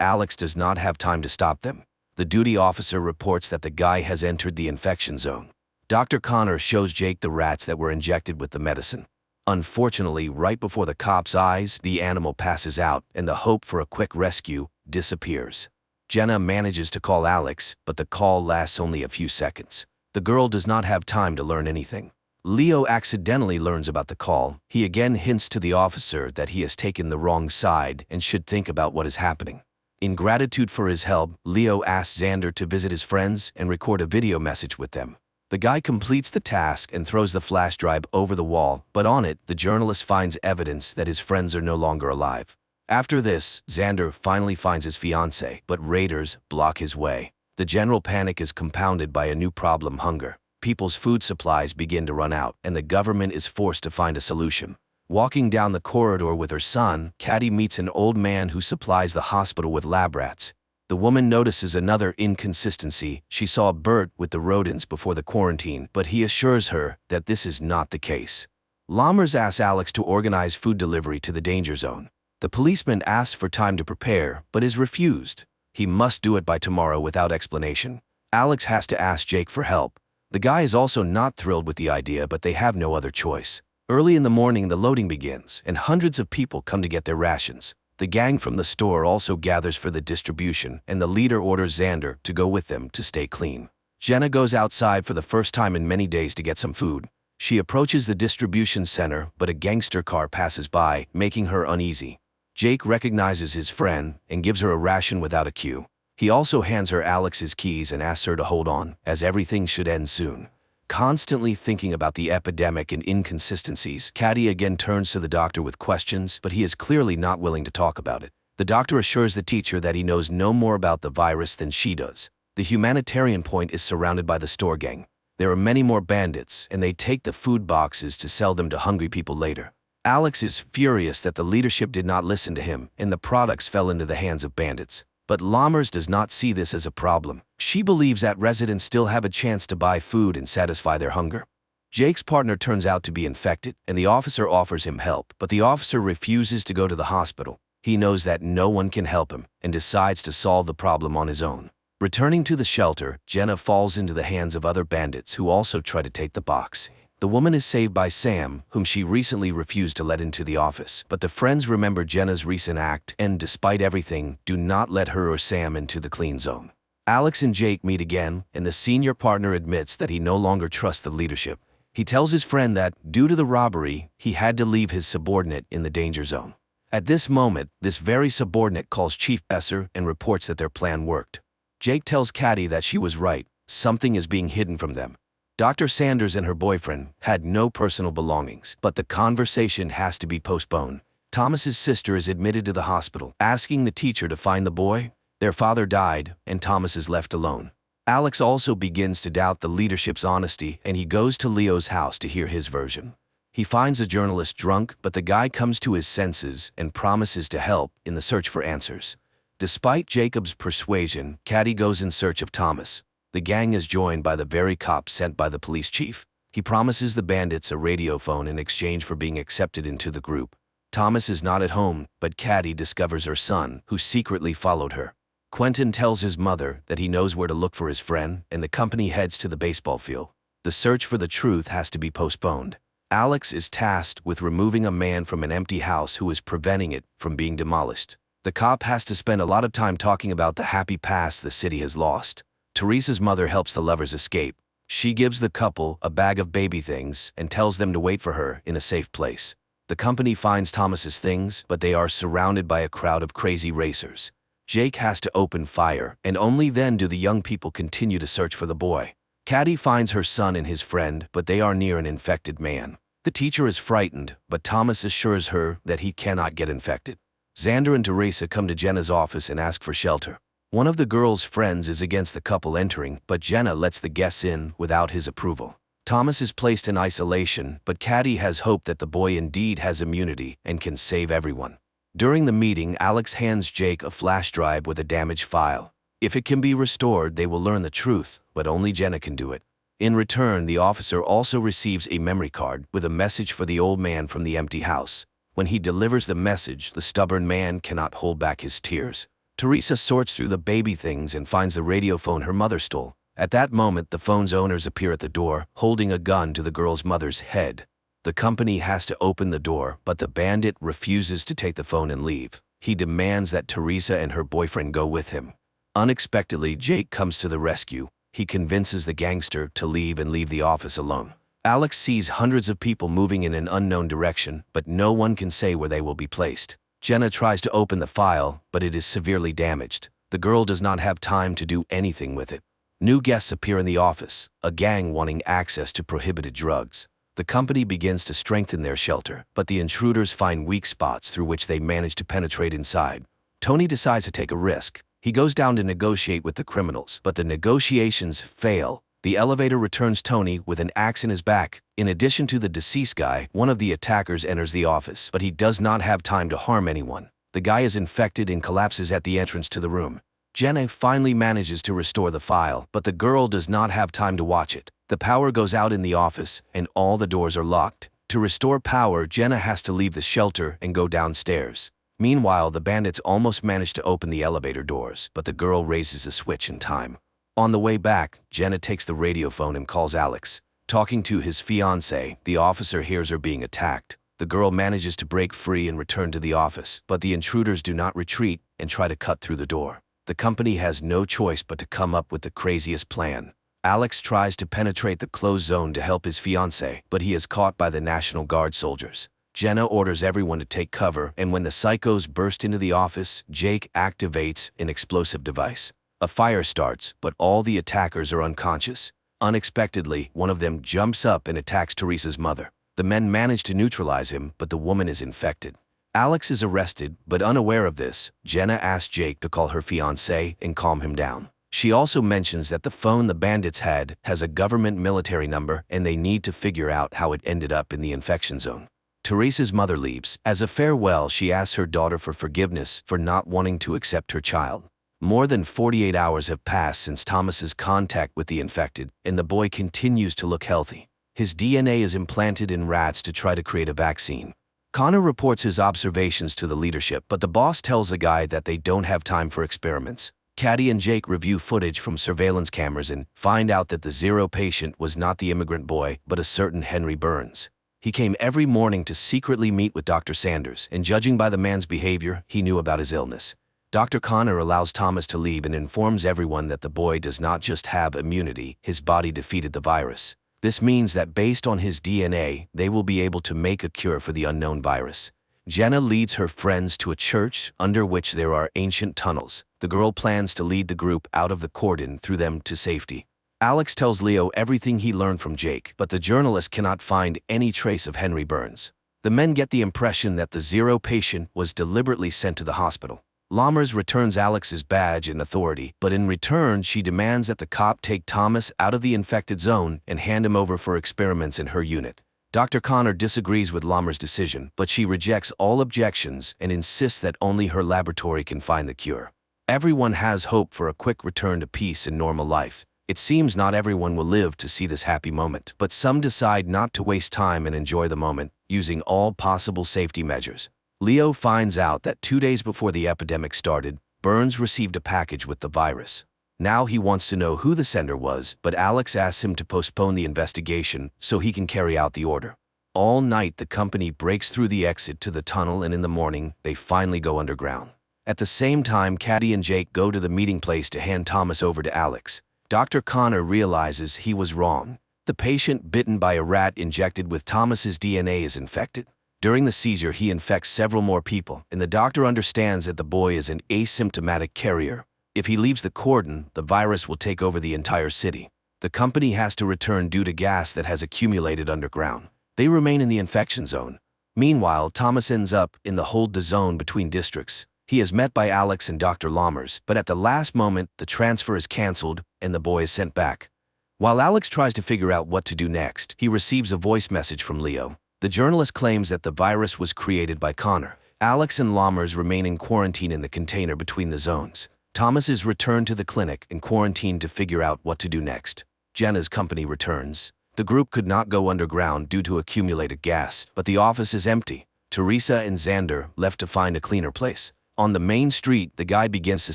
Alex does not have time to stop them. The duty officer reports that the guy has entered the infection zone. Dr. Connor shows Jake the rats that were injected with the medicine. Unfortunately, right before the cop's eyes, the animal passes out, and the hope for a quick rescue disappears. Jenna manages to call Alex, but the call lasts only a few seconds. The girl does not have time to learn anything. Leo accidentally learns about the call. He again hints to the officer that he has taken the wrong side and should think about what is happening. In gratitude for his help, Leo asks Xander to visit his friends and record a video message with them. The guy completes the task and throws the flash drive over the wall, but on it, the journalist finds evidence that his friends are no longer alive. After this, Xander finally finds his fiancée, but raiders block his way. The general panic is compounded by a new problem: hunger. People's food supplies begin to run out, and the government is forced to find a solution. Walking down the corridor with her son, Caddy meets an old man who supplies the hospital with lab rats. The woman notices another inconsistency. She saw Bert with the rodents before the quarantine, but he assures her that this is not the case. Lammers asks Alex to organize food delivery to the danger zone. The policeman asks for time to prepare, but is refused. He must do it by tomorrow without explanation. Alex has to ask Jake for help. The guy is also not thrilled with the idea, but they have no other choice. Early in the morning, the loading begins, and hundreds of people come to get their rations. The gang from the store also gathers for the distribution, and the leader orders Xander to go with them to stay clean. Jenna goes outside for the first time in many days to get some food. She approaches the distribution center, but a gangster car passes by, making her uneasy. Jake recognizes his friend and gives her a ration without a cue. He also hands her Alex's keys and asks her to hold on, as everything should end soon. Constantly thinking about the epidemic and inconsistencies, Caddy again turns to the doctor with questions, but he is clearly not willing to talk about it. The doctor assures the teacher that he knows no more about the virus than she does. The humanitarian point is surrounded by the store gang. There are many more bandits, and they take the food boxes to sell them to hungry people later. Alex is furious that the leadership did not listen to him, and the products fell into the hands of bandits. But Lammers does not see this as a problem. She believes that residents still have a chance to buy food and satisfy their hunger. Jake's partner turns out to be infected, and the officer offers him help, but the officer refuses to go to the hospital. He knows that no one can help him, and decides to solve the problem on his own. Returning to the shelter, Jenna falls into the hands of other bandits who also try to take the box. The woman is saved by Sam, whom she recently refused to let into the office, but the friends remember Jenna's recent act and, despite everything, do not let her or Sam into the clean zone. Alex and Jake meet again, and the senior partner admits that he no longer trusts the leadership. He tells his friend that, due to the robbery, he had to leave his subordinate in the danger zone. At this moment, this very subordinate calls Chief Esser and reports that their plan worked. Jake tells Caddy that she was right, something is being hidden from them. Dr. Sanders and her boyfriend had no personal belongings, but the conversation has to be postponed. Thomas's sister is admitted to the hospital, asking the teacher to find the boy. Their father died, and Thomas is left alone. Alex also begins to doubt the leadership's honesty, and he goes to Leo's house to hear his version. He finds a journalist drunk, but the guy comes to his senses and promises to help in the search for answers. Despite Jacob's persuasion, Caddy goes in search of Thomas. The gang is joined by the very cop sent by the police chief. He promises the bandits a radio phone in exchange for being accepted into the group. Thomas is not at home, but Caddy discovers her son, who secretly followed her. Quentin tells his mother that he knows where to look for his friend, and the company heads to the baseball field. The search for the truth has to be postponed. Alex is tasked with removing a man from an empty house who is preventing it from being demolished. The cop has to spend a lot of time talking about the happy past the city has lost. Teresa's mother helps the lovers escape. She gives the couple a bag of baby things and tells them to wait for her in a safe place. The company finds Thomas's things, but they are surrounded by a crowd of crazy racers. Jake has to open fire, and only then do the young people continue to search for the boy. Caddy finds her son and his friend, but they are near an infected man. The teacher is frightened, but Thomas assures her that he cannot get infected. Xander and Teresa come to Jenna's office and ask for shelter. One of the girl's friends is against the couple entering, but Jenna lets the guests in without his approval. Thomas is placed in isolation, but Caddy has hope that the boy indeed has immunity and can save everyone. During the meeting, Alex hands Jake a flash drive with a damaged file. If it can be restored, they will learn the truth, but only Jenna can do it. In return, the officer also receives a memory card with a message for the old man from the empty house. When he delivers the message, the stubborn man cannot hold back his tears. Teresa sorts through the baby things and finds the radio phone her mother stole. At that moment, the phone's owners appear at the door, holding a gun to the girl's mother's head. The company has to open the door, but the bandit refuses to take the phone and leave. He demands that Teresa and her boyfriend go with him. Unexpectedly, Jake comes to the rescue. He convinces the gangster to leave and leave the office alone. Alex sees hundreds of people moving in an unknown direction, but no one can say where they will be placed. Jenna tries to open the file, but it is severely damaged. The girl does not have time to do anything with it. New guests appear in the office, a gang wanting access to prohibited drugs. The company begins to strengthen their shelter, but the intruders find weak spots through which they manage to penetrate inside. Tony decides to take a risk. He goes down to negotiate with the criminals, but the negotiations fail. The elevator returns Tony with an axe in his back. In addition to the deceased guy, one of the attackers enters the office, but he does not have time to harm anyone. The guy is infected and collapses at the entrance to the room. Jenna finally manages to restore the file, but the girl does not have time to watch it. The power goes out in the office, and all the doors are locked. To restore power, Jenna has to leave the shelter and go downstairs. Meanwhile, the bandits almost manage to open the elevator doors, but the girl raises the switch in time. On the way back, Jenna takes the radio phone and calls Alex. Talking to his fiancée, the officer hears her being attacked. The girl manages to break free and return to the office, but the intruders do not retreat and try to cut through the door. The company has no choice but to come up with the craziest plan. Alex tries to penetrate the closed zone to help his fiancée, but he is caught by the National Guard soldiers. Jenna orders everyone to take cover, and when the psychos burst into the office, Jake activates an explosive device. A fire starts, but all the attackers are unconscious. Unexpectedly, one of them jumps up and attacks Teresa's mother. The men manage to neutralize him, but the woman is infected. Alex is arrested, but unaware of this, Jenna asks Jake to call her fiancé and calm him down. She also mentions that the phone the bandits had has a government military number and they need to figure out how it ended up in the infection zone. Teresa's mother leaves. As a farewell, she asks her daughter for forgiveness for not wanting to accept her child. More than 48 hours have passed since Thomas's contact with the infected, and the boy continues to look healthy. His DNA is implanted in rats to try to create a vaccine. Connor reports his observations to the leadership, but the boss tells the guy that they don't have time for experiments. Caddy and Jake review footage from surveillance cameras and find out that the zero patient was not the immigrant boy, but a certain Henry Burns. He came every morning to secretly meet with Dr. Sanders, and judging by the man's behavior, he knew about his illness. Dr. Connor allows Thomas to leave and informs everyone that the boy does not just have immunity, his body defeated the virus. This means that based on his DNA, they will be able to make a cure for the unknown virus. Jenna leads her friends to a church under which there are ancient tunnels. The girl plans to lead the group out of the cordon through them to safety. Alex tells Leo everything he learned from Jake, but the journalist cannot find any trace of Henry Burns. The men get the impression that the zero patient was deliberately sent to the hospital. Lammers returns Alex's badge and authority, but in return she demands that the cop take Thomas out of the infected zone and hand him over for experiments in her unit. Dr. Connor disagrees with Lammers' decision, but she rejects all objections and insists that only her laboratory can find the cure. Everyone has hope for a quick return to peace and normal life. It seems not everyone will live to see this happy moment, but some decide not to waste time and enjoy the moment, using all possible safety measures. Leo finds out that 2 days before the epidemic started, Burns received a package with the virus. Now he wants to know who the sender was, but Alex asks him to postpone the investigation so he can carry out the order. All night the company breaks through the exit to the tunnel, and in the morning they finally go underground. At the same time, Caddy and Jake go to the meeting place to hand Thomas over to Alex. Dr. Connor realizes he was wrong. The patient bitten by a rat injected with Thomas's DNA is infected. During the seizure, he infects several more people, and the doctor understands that the boy is an asymptomatic carrier. If he leaves the cordon, the virus will take over the entire city. The company has to return due to gas that has accumulated underground. They remain in the infection zone. Meanwhile, Thomas ends up in the hold the zone between districts. He is met by Alex and Dr. Lammers, but at the last moment, the transfer is cancelled and the boy is sent back. While Alex tries to figure out what to do next, he receives a voice message from Leo. The journalist claims that the virus was created by Connor. Alex and Lammers remain in quarantine in the container between the zones. Thomas is returned to the clinic and quarantined to figure out what to do next. Jenna's company returns. The group could not go underground due to accumulated gas, but the office is empty. Teresa and Xander left to find a cleaner place. On the main street, the guy begins to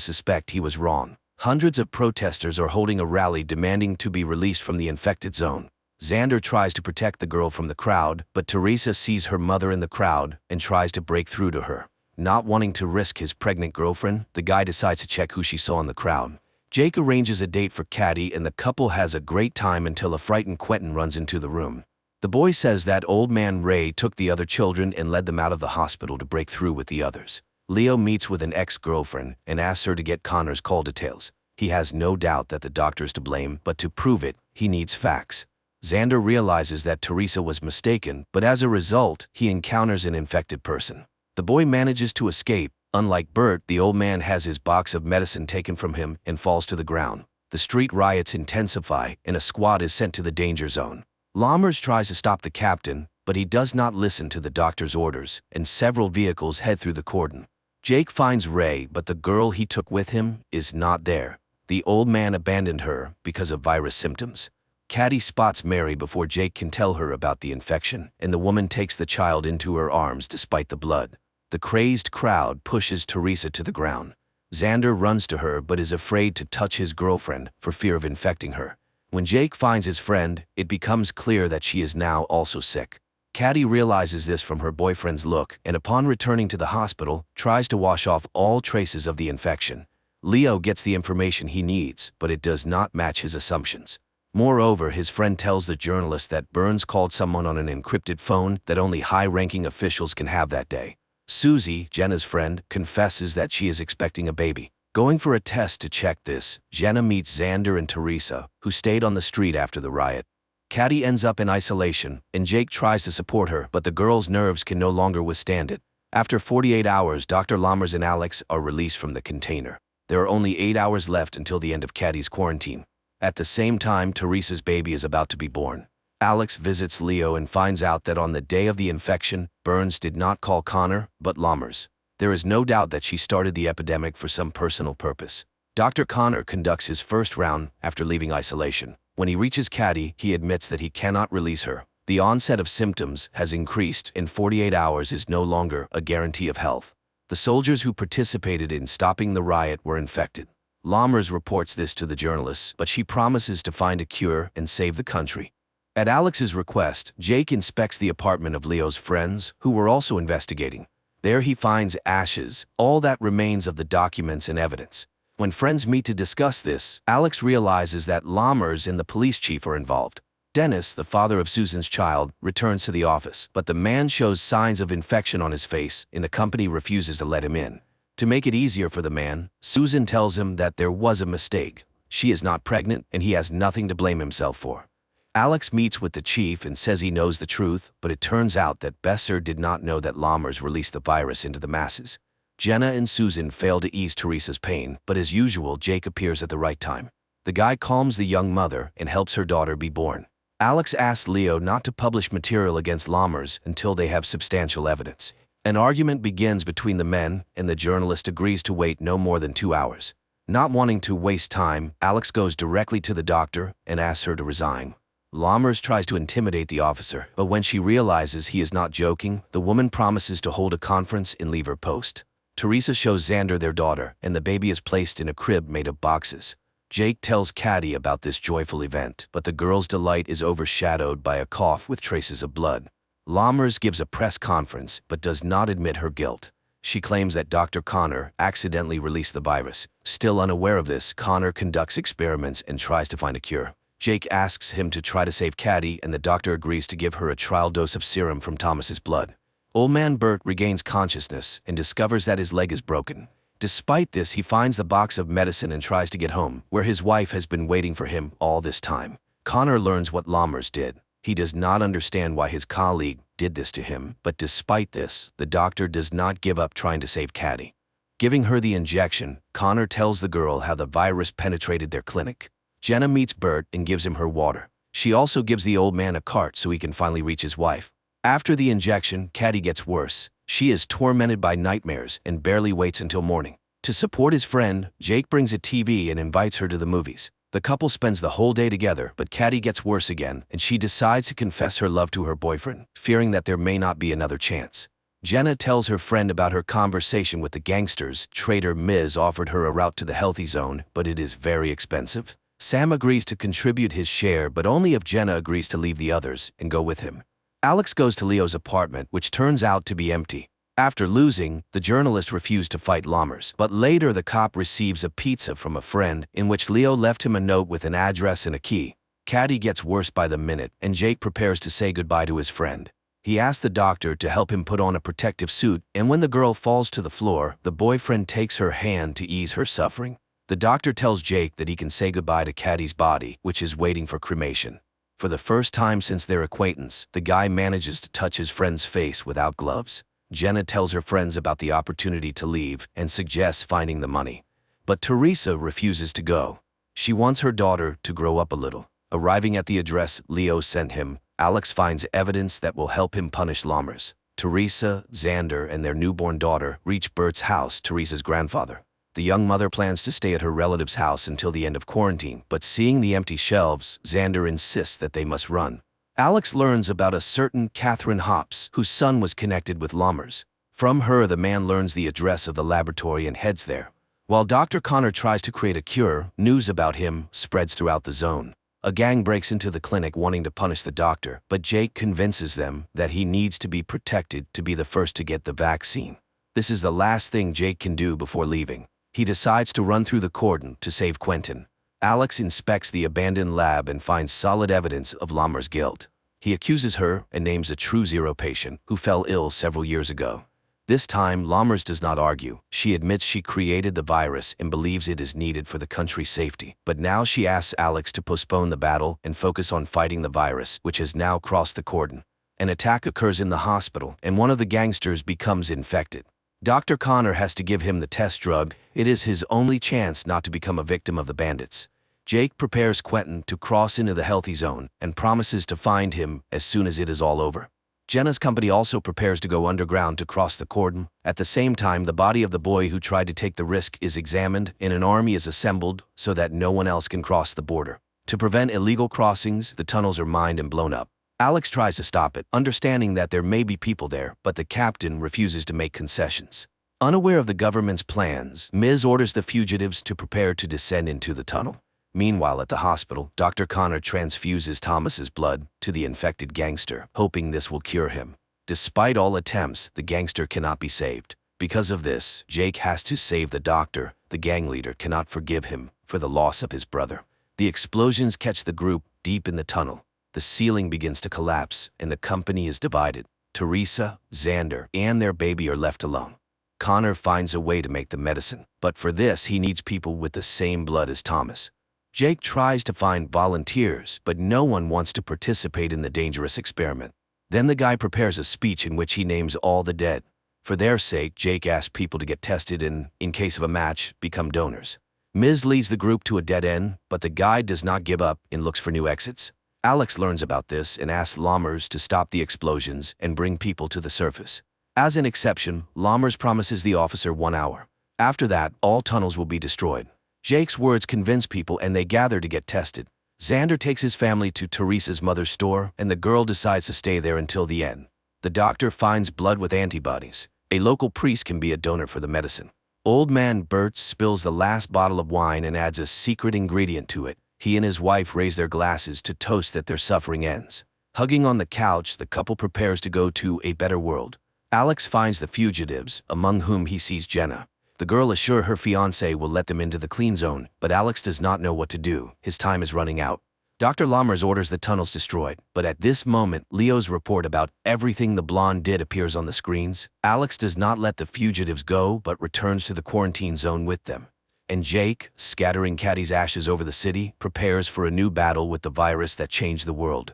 suspect he was wrong. Hundreds of protesters are holding a rally demanding to be released from the infected zone. Xander tries to protect the girl from the crowd, but Teresa sees her mother in the crowd and tries to break through to her. Not wanting to risk his pregnant girlfriend, the guy decides to check who she saw in the crowd. Jake arranges a date for Caddy and the couple has a great time until a frightened Quentin runs into the room. The boy says that old man Ray took the other children and led them out of the hospital to break through with the others. Leo meets with an ex-girlfriend and asks her to get Connor's call details. He has no doubt that the doctor's to blame, but to prove it, he needs facts. Xander realizes that Teresa was mistaken, but as a result, he encounters an infected person. The boy manages to escape. Unlike Bert, the old man has his box of medicine taken from him and falls to the ground. The street riots intensify, and a squad is sent to the danger zone. Lammers tries to stop the captain, but he does not listen to the doctor's orders, and several vehicles head through the cordon. Jake finds Ray, but the girl he took with him is not there. The old man abandoned her because of virus symptoms. Caddy spots Mary before Jake can tell her about the infection, and the woman takes the child into her arms despite the blood. The crazed crowd pushes Teresa to the ground. Xander runs to her but is afraid to touch his girlfriend for fear of infecting her. When Jake finds his friend, it becomes clear that she is now also sick. Caddy realizes this from her boyfriend's look and upon returning to the hospital, tries to wash off all traces of the infection. Leo gets the information he needs, but it does not match his assumptions. Moreover, his friend tells the journalist that Burns called someone on an encrypted phone that only high-ranking officials can have that day. Susie, Jenna's friend, confesses that she is expecting a baby. Going for a test to check this, Jenna meets Xander and Teresa, who stayed on the street after the riot. Caddy ends up in isolation, and Jake tries to support her, but the girl's nerves can no longer withstand it. After 48 hours, Dr. Lammers and Alex are released from the container. There are only 8 hours left until the end of Caddy's quarantine. At the same time, Teresa's baby is about to be born. Alex visits Leo and finds out that on the day of the infection, Burns did not call Connor, but Lammers. There is no doubt that she started the epidemic for some personal purpose. Dr. Connor conducts his first round after leaving isolation. When he reaches Caddy, he admits that he cannot release her. The onset of symptoms has increased, and 48 hours is no longer a guarantee of health. The soldiers who participated in stopping the riot were infected. Lammers reports this to the journalists, but she promises to find a cure and save the country. At Alex's request, Jake inspects the apartment of Leo's friends, who were also investigating. There he finds ashes, all that remains of the documents and evidence. When friends meet to discuss this, Alex realizes that Lammers and the police chief are involved. Dennis, the father of Susan's child, returns to the office, but the man shows signs of infection on his face, and the company refuses to let him in. To make it easier for the man, Susan tells him that there was a mistake. She is not pregnant, and he has nothing to blame himself for. Alex meets with the chief and says he knows the truth, but it turns out that Besser did not know that Lammers released the virus into the masses. Jenna and Susan fail to ease Teresa's pain, but as usual, Jake appears at the right time. The guy calms the young mother and helps her daughter be born. Alex asks Leo not to publish material against Lammers until they have substantial evidence. An argument begins between the men, and the journalist agrees to wait no more than 2 hours. Not wanting to waste time, Alex goes directly to the doctor and asks her to resign. Lammers tries to intimidate the officer, but when she realizes he is not joking, the woman promises to hold a conference and leave her post. Teresa shows Xander their daughter, and the baby is placed in a crib made of boxes. Jake tells Caddy about this joyful event, but the girl's delight is overshadowed by a cough with traces of blood. Lammers gives a press conference, but does not admit her guilt. She claims that Dr. Connor accidentally released the virus. Still unaware of this, Connor conducts experiments and tries to find a cure. Jake asks him to try to save Caddy, and the doctor agrees to give her a trial dose of serum from Thomas's blood. Old man Bert regains consciousness and discovers that his leg is broken. Despite this, he finds the box of medicine and tries to get home, where his wife has been waiting for him all this time. Connor learns what Lammers did. He does not understand why his colleague did this to him, but despite this, the doctor does not give up trying to save Caddy. Giving her the injection, Connor tells the girl how the virus penetrated their clinic. Jenna meets Bert and gives him her water. She also gives the old man a cart so he can finally reach his wife. After the injection, Caddy gets worse. She is tormented by nightmares and barely waits until morning. To support his friend, Jake brings a TV and invites her to the movies. The couple spends the whole day together, but Caddy gets worse again, and she decides to confess her love to her boyfriend, fearing that there may not be another chance. Jenna tells her friend about her conversation with the gangsters. Trader Miz offered her a route to the healthy zone, but it is very expensive. Sam agrees to contribute his share, but only if Jenna agrees to leave the others and go with him. Alex goes to Leo's apartment, which turns out to be empty. After losing, the journalist refused to fight Lammers, but later the cop receives a pizza from a friend in which Leo left him a note with an address and a key. Caddy gets worse by the minute, and Jake prepares to say goodbye to his friend. He asks the doctor to help him put on a protective suit, and when the girl falls to the floor, the boyfriend takes her hand to ease her suffering. The doctor tells Jake that he can say goodbye to Caddy's body, which is waiting for cremation. For the first time since their acquaintance, the guy manages to touch his friend's face without gloves. Jenna tells her friends about the opportunity to leave and suggests finding the money. But Teresa refuses to go. She wants her daughter to grow up a little. Arriving at the address Leo sent him, Alex finds evidence that will help him punish Lammers. Teresa, Xander, and their newborn daughter reach Bert's house, Teresa's grandfather. The young mother plans to stay at her relative's house until the end of quarantine, but seeing the empty shelves, Xander insists that they must run. Alex learns about a certain Catherine Hops, whose son was connected with Lammers. From her, the man learns the address of the laboratory and heads there. While Dr. Connor tries to create a cure, news about him spreads throughout the zone. A gang breaks into the clinic wanting to punish the doctor, but Jake convinces them that he needs to be protected to be the first to get the vaccine. This is the last thing Jake can do before leaving. He decides to run through the cordon to save Quentin. Alex inspects the abandoned lab and finds solid evidence of Lammers' guilt. He accuses her and names a True Zero patient who fell ill several years ago. This time, Lammers does not argue. She admits she created the virus and believes it is needed for the country's safety. But now she asks Alex to postpone the battle and focus on fighting the virus, which has now crossed the cordon. An attack occurs in the hospital, and one of the gangsters becomes infected. Dr. Connor has to give him the test drug. It is his only chance not to become a victim of the bandits. Jake prepares Quentin to cross into the healthy zone and promises to find him as soon as it is all over. Jenna's company also prepares to go underground to cross the cordon. At the same time, the body of the boy who tried to take the risk is examined, and an army is assembled so that no one else can cross the border. To prevent illegal crossings, the tunnels are mined and blown up. Alex tries to stop it, understanding that there may be people there, but the captain refuses to make concessions. Unaware of the government's plans, Miz orders the fugitives to prepare to descend into the tunnel. Meanwhile, at the hospital, Dr. Connor transfuses Thomas's blood to the infected gangster, hoping this will cure him. Despite all attempts, the gangster cannot be saved. Because of this, Jake has to save the doctor. The gang leader cannot forgive him for the loss of his brother. The explosions catch the group deep in the tunnel. The ceiling begins to collapse, and the company is divided. Teresa, Xander, and their baby are left alone. Connor finds a way to make the medicine, but for this he needs people with the same blood as Thomas. Jake tries to find volunteers, but no one wants to participate in the dangerous experiment. Then the guy prepares a speech in which he names all the dead. For their sake, Jake asks people to get tested and, in case of a match, become donors. Miz leads the group to a dead end, but the guy does not give up and looks for new exits. Alex learns about this and asks Lammers to stop the explosions and bring people to the surface. As an exception, Lammers promises the officer 1 hour. After that, all tunnels will be destroyed. Jake's words convince people and they gather to get tested. Xander takes his family to Teresa's mother's store, and the girl decides to stay there until the end. The doctor finds blood with antibodies. A local priest can be a donor for the medicine. Old man Bert spills the last bottle of wine and adds a secret ingredient to it. He and his wife raise their glasses to toast that their suffering ends. Hugging on the couch, the couple prepares to go to a better world. Alex finds the fugitives, among whom he sees Jenna. The girl assures her fiancé will let them into the clean zone, but Alex does not know what to do. His time is running out. Dr. Lammers orders the tunnels destroyed, but at this moment, Leo's report about everything the blonde did appears on the screens. Alex does not let the fugitives go, but returns to the quarantine zone with them. And Jake, scattering Caddy's ashes over the city, prepares for a new battle with the virus that changed the world.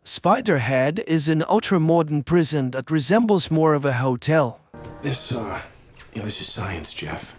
Spiderhead is an ultra-modern prison that resembles more of a hotel. This is science, Jeff.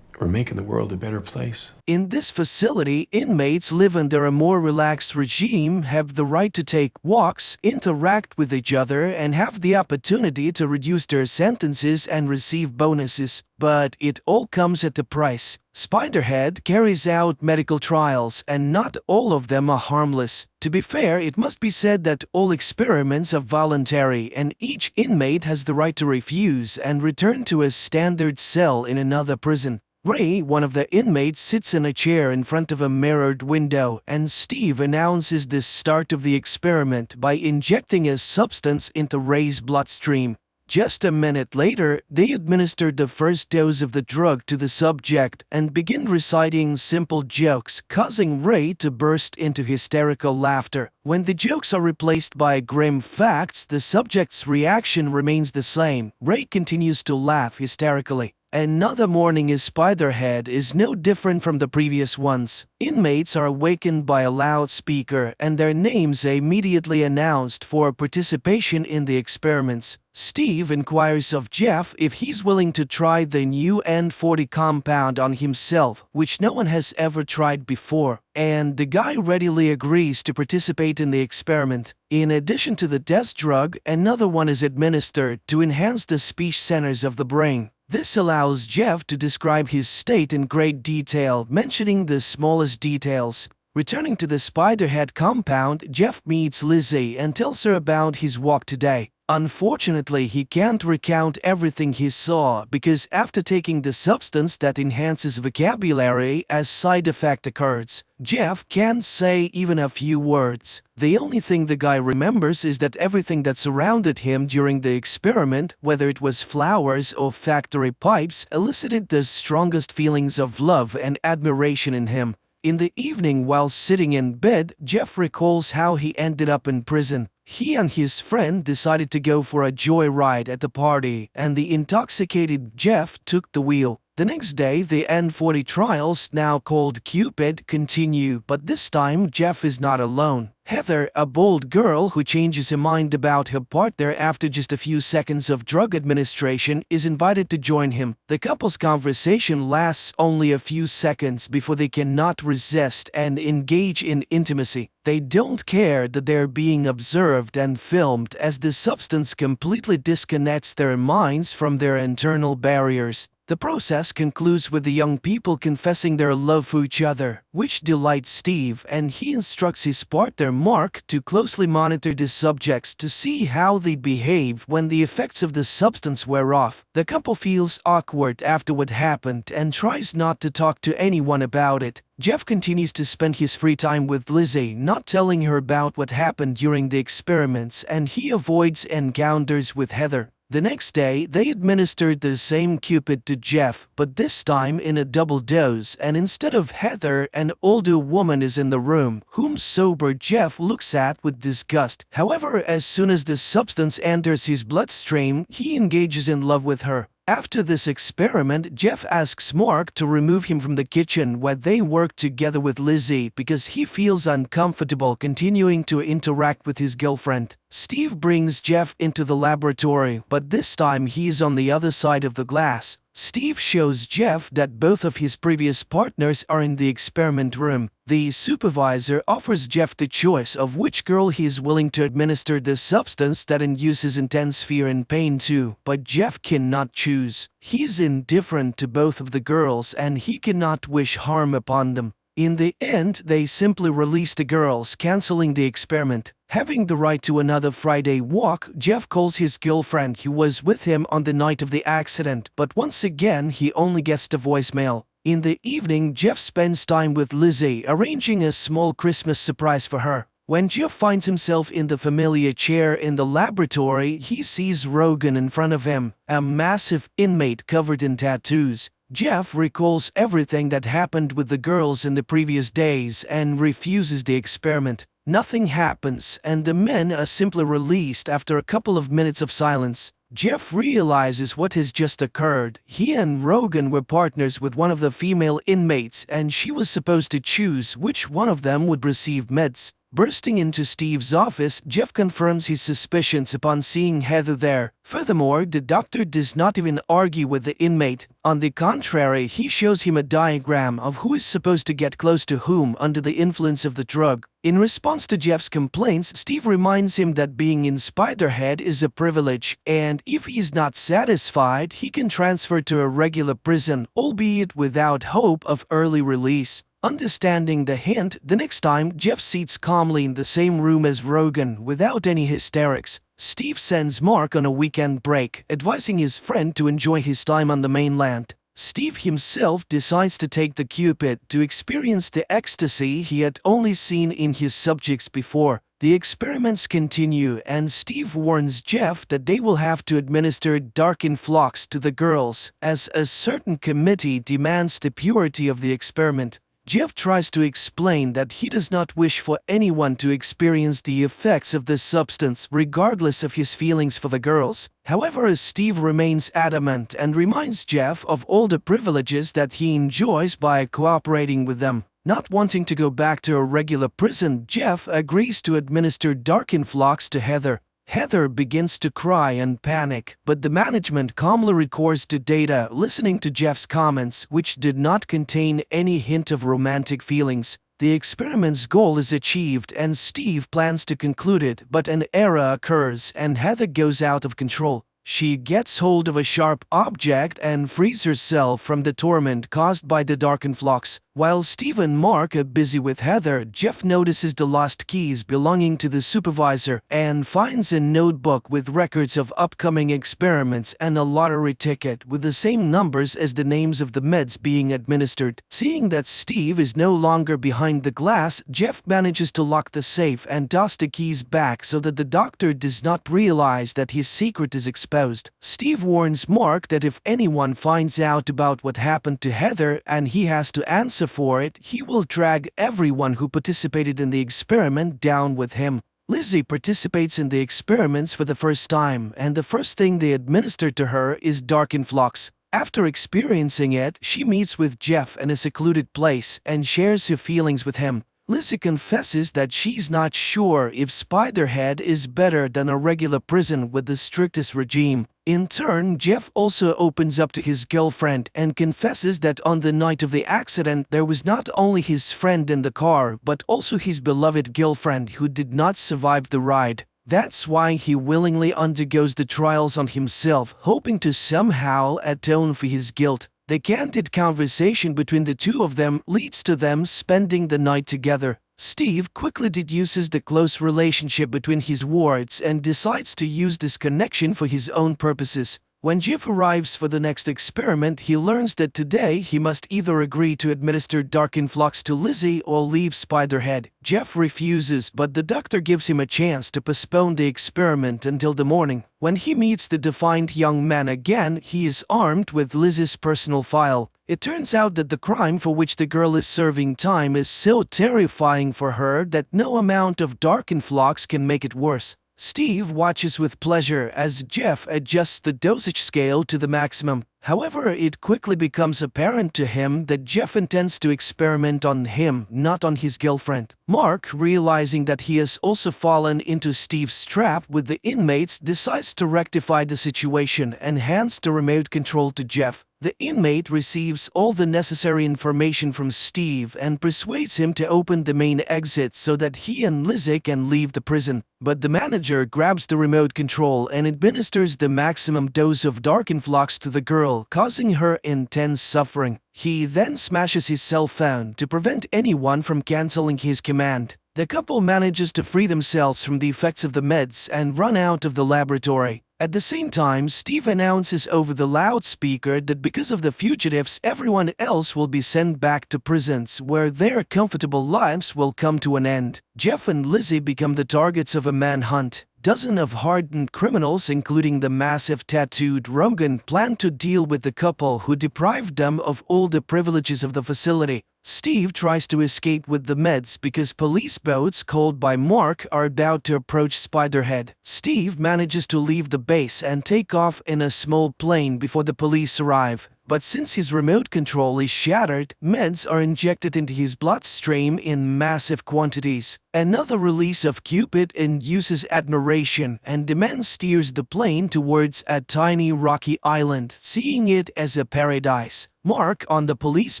We're making the world a better place. In this facility, inmates live under a more relaxed regime, have the right to take walks, interact with each other, and have the opportunity to reduce their sentences and receive bonuses. But it all comes at a price. Spiderhead carries out medical trials, and not all of them are harmless. To be fair, it must be said that all experiments are voluntary, and each inmate has the right to refuse and return to a standard cell in another prison. Ray, one of the inmates, sits in a chair in front of a mirrored window, and Steve announces the start of the experiment by injecting a substance into Ray's bloodstream. Just a minute later, they administered the first dose of the drug to the subject and begin reciting simple jokes, causing Ray to burst into hysterical laughter. When the jokes are replaced by grim facts, the subject's reaction remains the same. Ray continues to laugh hysterically. Another morning in Spiderhead is no different from the previous ones. Inmates are awakened by a loudspeaker and their names immediately announced for participation in the experiments. Steve inquires of Jeff if he's willing to try the new N40 compound on himself, which no one has ever tried before, and the guy readily agrees to participate in the experiment. In addition to the test drug, another one is administered to enhance the speech centers of the brain. This allows Jeff to describe his state in great detail, mentioning the smallest details. Returning to the Spiderhead compound, Jeff meets Lizzie and tells her about his walk today. Unfortunately, he can't recount everything he saw because after taking the substance that enhances vocabulary, a side effect occurs. Jeff can't say even a few words. The only thing the guy remembers is that everything that surrounded him during the experiment, whether it was flowers or factory pipes, elicited the strongest feelings of love and admiration in him. In the evening, while sitting in bed, Jeff recalls how he ended up in prison. He and his friend decided to go for a joyride at the party, and the intoxicated Jeff took the wheel. The next day, the N40 trials, now called Cupid, continue, but this time Jeff is not alone. Heather, a bold girl who changes her mind about her partner after just a few seconds of drug administration, is invited to join him. The couple's conversation lasts only a few seconds before they cannot resist and engage in intimacy. They don't care that they're being observed and filmed, as the substance completely disconnects their minds from their internal barriers. The process concludes with the young people confessing their love for each other, which delights Steve, and he instructs his partner Mark to closely monitor the subjects to see how they behave when the effects of the substance wear off. The couple feels awkward after what happened and tries not to talk to anyone about it. Jeff continues to spend his free time with Lizzie, not telling her about what happened during the experiments, and he avoids encounters with Heather. The next day, they administered the same Cupid to Jeff, but this time in a double dose, and instead of Heather, an older woman is in the room, whom sober Jeff looks at with disgust. However, as soon as the substance enters his bloodstream, he engages in love with her. After this experiment, Jeff asks Mark to remove him from the kitchen where they work together with Lizzie because he feels uncomfortable continuing to interact with his girlfriend. Steve brings Jeff into the laboratory, but this time he's on the other side of the glass. Steve shows Jeff that both of his previous partners are in the experiment room. The supervisor offers Jeff the choice of which girl he is willing to administer the substance that induces intense fear and pain to, but Jeff cannot choose. He's indifferent to both of the girls and he cannot wish harm upon them. In the end, they simply release the girls, canceling the experiment. Having the right to another Friday walk, Jeff calls his girlfriend who was with him on the night of the accident, but once again he only gets the voicemail. In the evening, Jeff spends time with Lizzie, arranging a small Christmas surprise for her. When Jeff finds himself in the familiar chair in the laboratory, he sees Rogan in front of him, a massive inmate covered in tattoos. Jeff recalls everything that happened with the girls in the previous days and refuses the experiment. Nothing happens, and the men are simply released after a couple of minutes of silence. Jeff realizes what has just occurred. He and Rogan were partners with one of the female inmates, and she was supposed to choose which one of them would receive meds. Bursting into Steve's office, Jeff confirms his suspicions upon seeing Heather there. Furthermore, the doctor does not even argue with the inmate. On the contrary, he shows him a diagram of who is supposed to get close to whom under the influence of the drug. In response to Jeff's complaints, Steve reminds him that being in Spiderhead is a privilege, and if he is not satisfied, he can transfer to a regular prison, albeit without hope of early release. Understanding the hint, the next time Jeff sits calmly in the same room as Rogan without any hysterics. Steve sends Mark on a weekend break, advising his friend to enjoy his time on the mainland. Steve himself decides to take the Cupid to experience the ecstasy he had only seen in his subjects before. The experiments continue, and Steve warns Jeff that they will have to administer Darkin flocks to the girls, as a certain committee demands the purity of the experiment. Jeff tries to explain that he does not wish for anyone to experience the effects of this substance regardless of his feelings for the girls. However, Steve remains adamant and reminds Jeff of all the privileges that he enjoys by cooperating with them. Not wanting to go back to a regular prison, Jeff agrees to administer Darkin flocks to Heather. Heather begins to cry and panic, but the management calmly records the data, listening to Jeff's comments, which did not contain any hint of romantic feelings. The experiment's goal is achieved and Steve plans to conclude it, but an error occurs and Heather goes out of control. She gets hold of a sharp object and frees herself from the torment caused by the Darkin flocks. While Steve and Mark are busy with Heather, Jeff notices the lost keys belonging to the supervisor and finds a notebook with records of upcoming experiments and a lottery ticket with the same numbers as the names of the meds being administered. Seeing that Steve is no longer behind the glass, Jeff manages to lock the safe and toss the keys back so that the doctor does not realize that his secret is exposed. Steve warns Mark that if anyone finds out about what happened to Heather and he has to answer for it, he will drag everyone who participated in the experiment down with him. Lizzie participates in the experiments for the first time, and the first thing they administer to her is Darkin flocks. After experiencing it, she meets with Jeff in a secluded place and shares her feelings with him. Lizzie confesses that she's not sure if Spiderhead is better than a regular prison with the strictest regime. In turn, Jeff also opens up to his girlfriend and confesses that on the night of the accident there was not only his friend in the car but also his beloved girlfriend who did not survive the ride. That's why he willingly undergoes the trials on himself, hoping to somehow atone for his guilt. The candid conversation between the two of them leads to them spending the night together. Steve quickly deduces the close relationship between his wards and decides to use this connection for his own purposes. When Jeff arrives for the next experiment, he learns that today he must either agree to administer Darkin flocks to Lizzie or leave Spiderhead. Jeff refuses, but the doctor gives him a chance to postpone the experiment until the morning. When he meets the defiant young man again, he is armed with Lizzie's personal file. It turns out that the crime for which the girl is serving time is so terrifying for her that no amount of Darkin flocks can make it worse. Steve watches with pleasure as Jeff adjusts the dosage scale to the maximum. However, it quickly becomes apparent to him that Jeff intends to experiment on him, not on his girlfriend. Mark, realizing that he has also fallen into Steve's trap with the inmates, decides to rectify the situation and hands the remote control to Jeff. The inmate receives all the necessary information from Steve and persuades him to open the main exit so that he and Lizzie can leave the prison. But the manager grabs the remote control and administers the maximum dose of Darkin flocks to the girl, causing her intense suffering. He then smashes his cell phone to prevent anyone from canceling his command. The couple manages to free themselves from the effects of the meds and run out of the laboratory. At the same time, Steve announces over the loudspeaker that because of the fugitives, everyone else will be sent back to prisons where their comfortable lives will come to an end. Jeff and Lizzie become the targets of a manhunt. Dozens of hardened criminals, including the massive tattooed Rogan, plan to deal with the couple who deprived them of all the privileges of the facility. Steve tries to escape with the meds because police boats called by Mark are about to approach Spiderhead. Steve manages to leave the base and take off in a small plane before the police arrive. But since his remote control is shattered, meds are injected into his bloodstream in massive quantities. Another release of Cupid induces admiration, and Demand steers the plane towards a tiny rocky island, seeing it as a paradise. Mark, on the police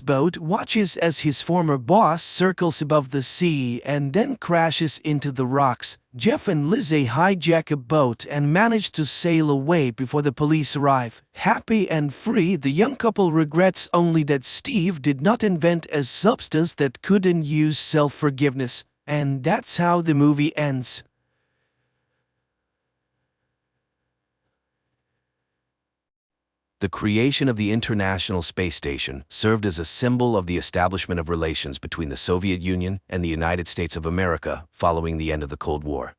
boat, watches as his former boss circles above the sea and then crashes into the rocks. Jeff and Lizzie hijack a boat and manage to sail away before the police arrive. Happy and free, the young couple regrets only that Steve did not invent a substance that could induce self-forgiveness. And that's how the movie ends. The creation of the International Space Station served as a symbol of the establishment of relations between the Soviet Union and the United States of America following the end of the Cold War.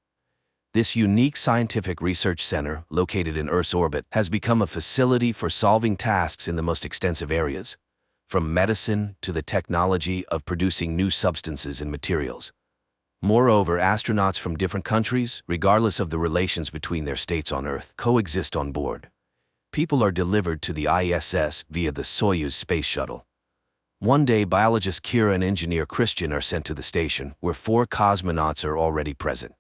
This unique scientific research center, located in Earth's orbit, has become a facility for solving tasks in the most extensive areas, from medicine to the technology of producing new substances and materials. Moreover, astronauts from different countries, regardless of the relations between their states on Earth, coexist on board. People are delivered to the ISS via the Soyuz space shuttle. One day, biologist Kira and engineer Christian are sent to the station, where 4 cosmonauts are already present.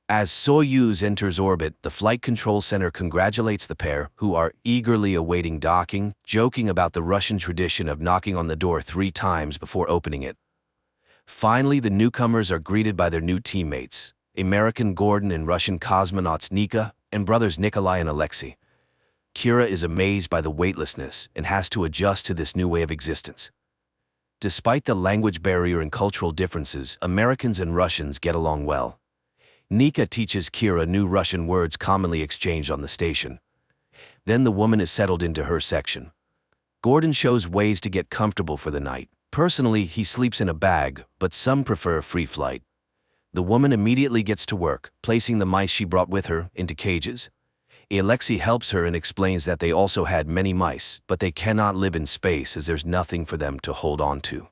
As Soyuz enters orbit, the Flight Control Center congratulates the pair, who are eagerly awaiting docking, joking about the Russian tradition of knocking on the door 3 times before opening it. Finally, the newcomers are greeted by their new teammates, American Gordon and Russian cosmonauts Nika, and brothers Nikolai and Alexei. Kira is amazed by the weightlessness and has to adjust to this new way of existence. Despite the language barrier and cultural differences, Americans and Russians get along well. Nika teaches Kira new Russian words commonly exchanged on the station. Then the woman is settled into her section. Gordon shows ways to get comfortable for the night. Personally, he sleeps in a bag, but some prefer a free flight. The woman immediately gets to work, placing the mice she brought with her into cages. Alexei helps her and explains that they also had many mice, but they cannot live in space as there's nothing for them to hold on to.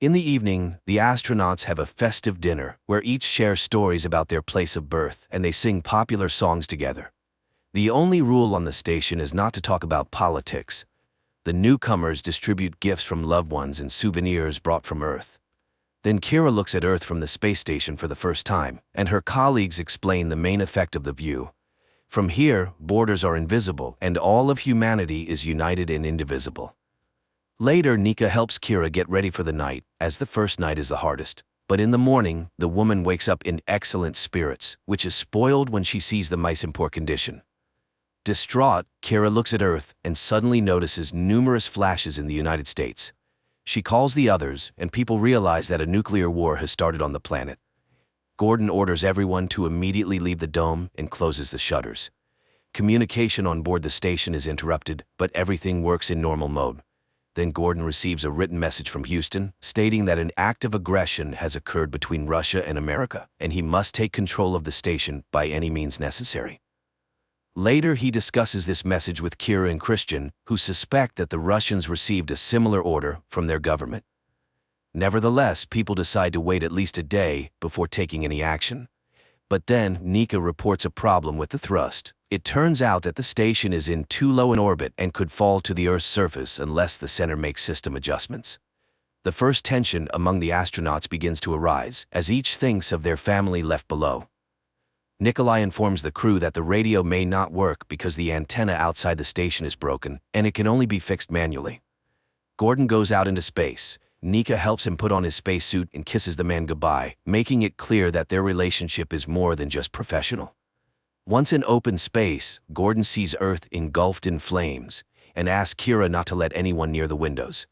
In the evening, the astronauts have a festive dinner where each shares stories about their place of birth and they sing popular songs together. The only rule on the station is not to talk about politics. The newcomers distribute gifts from loved ones and souvenirs brought from Earth. Then Kira looks at Earth from the space station for the first time, and her colleagues explain the main effect of the view. From here, borders are invisible, and all of humanity is united and indivisible. Later, Nika helps Kira get ready for the night, as the first night is the hardest. But in the morning, the woman wakes up in excellent spirits, which is spoiled when she sees the mice in poor condition. Distraught, Kira looks at Earth and suddenly notices numerous flashes in the United States. She calls the others, and people realize that a nuclear war has started on the planet. Gordon orders everyone to immediately leave the dome and closes the shutters. Communication on board the station is interrupted, but everything works in normal mode. Then Gordon receives a written message from Houston stating that an act of aggression has occurred between Russia and America, and he must take control of the station by any means necessary. Later, he discusses this message with Kira and Christian, who suspect that the Russians received a similar order from their government. Nevertheless, people decide to wait at least a day before taking any action. But then, Nika reports a problem with the thrust. It turns out that the station is in too low an orbit and could fall to the Earth's surface unless the center makes system adjustments. The first tension among the astronauts begins to arise, as each thinks of their family left below. Nikolai informs the crew that the radio may not work because the antenna outside the station is broken, and it can only be fixed manually. Gordon goes out into space. Nika helps him put on his spacesuit and kisses the man goodbye, making it clear that their relationship is more than just professional. Once in open space, Gordon sees Earth engulfed in flames and asks Kira not to let anyone near the windows.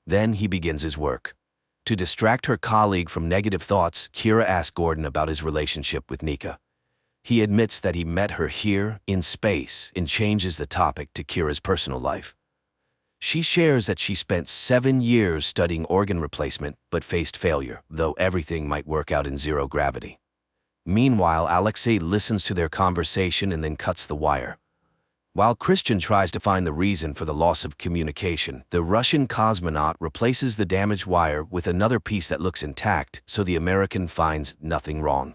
Then he begins his work. To distract her colleague from negative thoughts, Kira asks Gordon about his relationship with Nika. He admits that he met her here, in space, and changes the topic to Kira's personal life. She shares that she spent 7 years studying organ replacement but faced failure, though everything might work out in zero gravity. Meanwhile, Alexei listens to their conversation and then cuts the wire. While Christian tries to find the reason for the loss of communication, the Russian cosmonaut replaces the damaged wire with another piece that looks intact, so the American finds nothing wrong.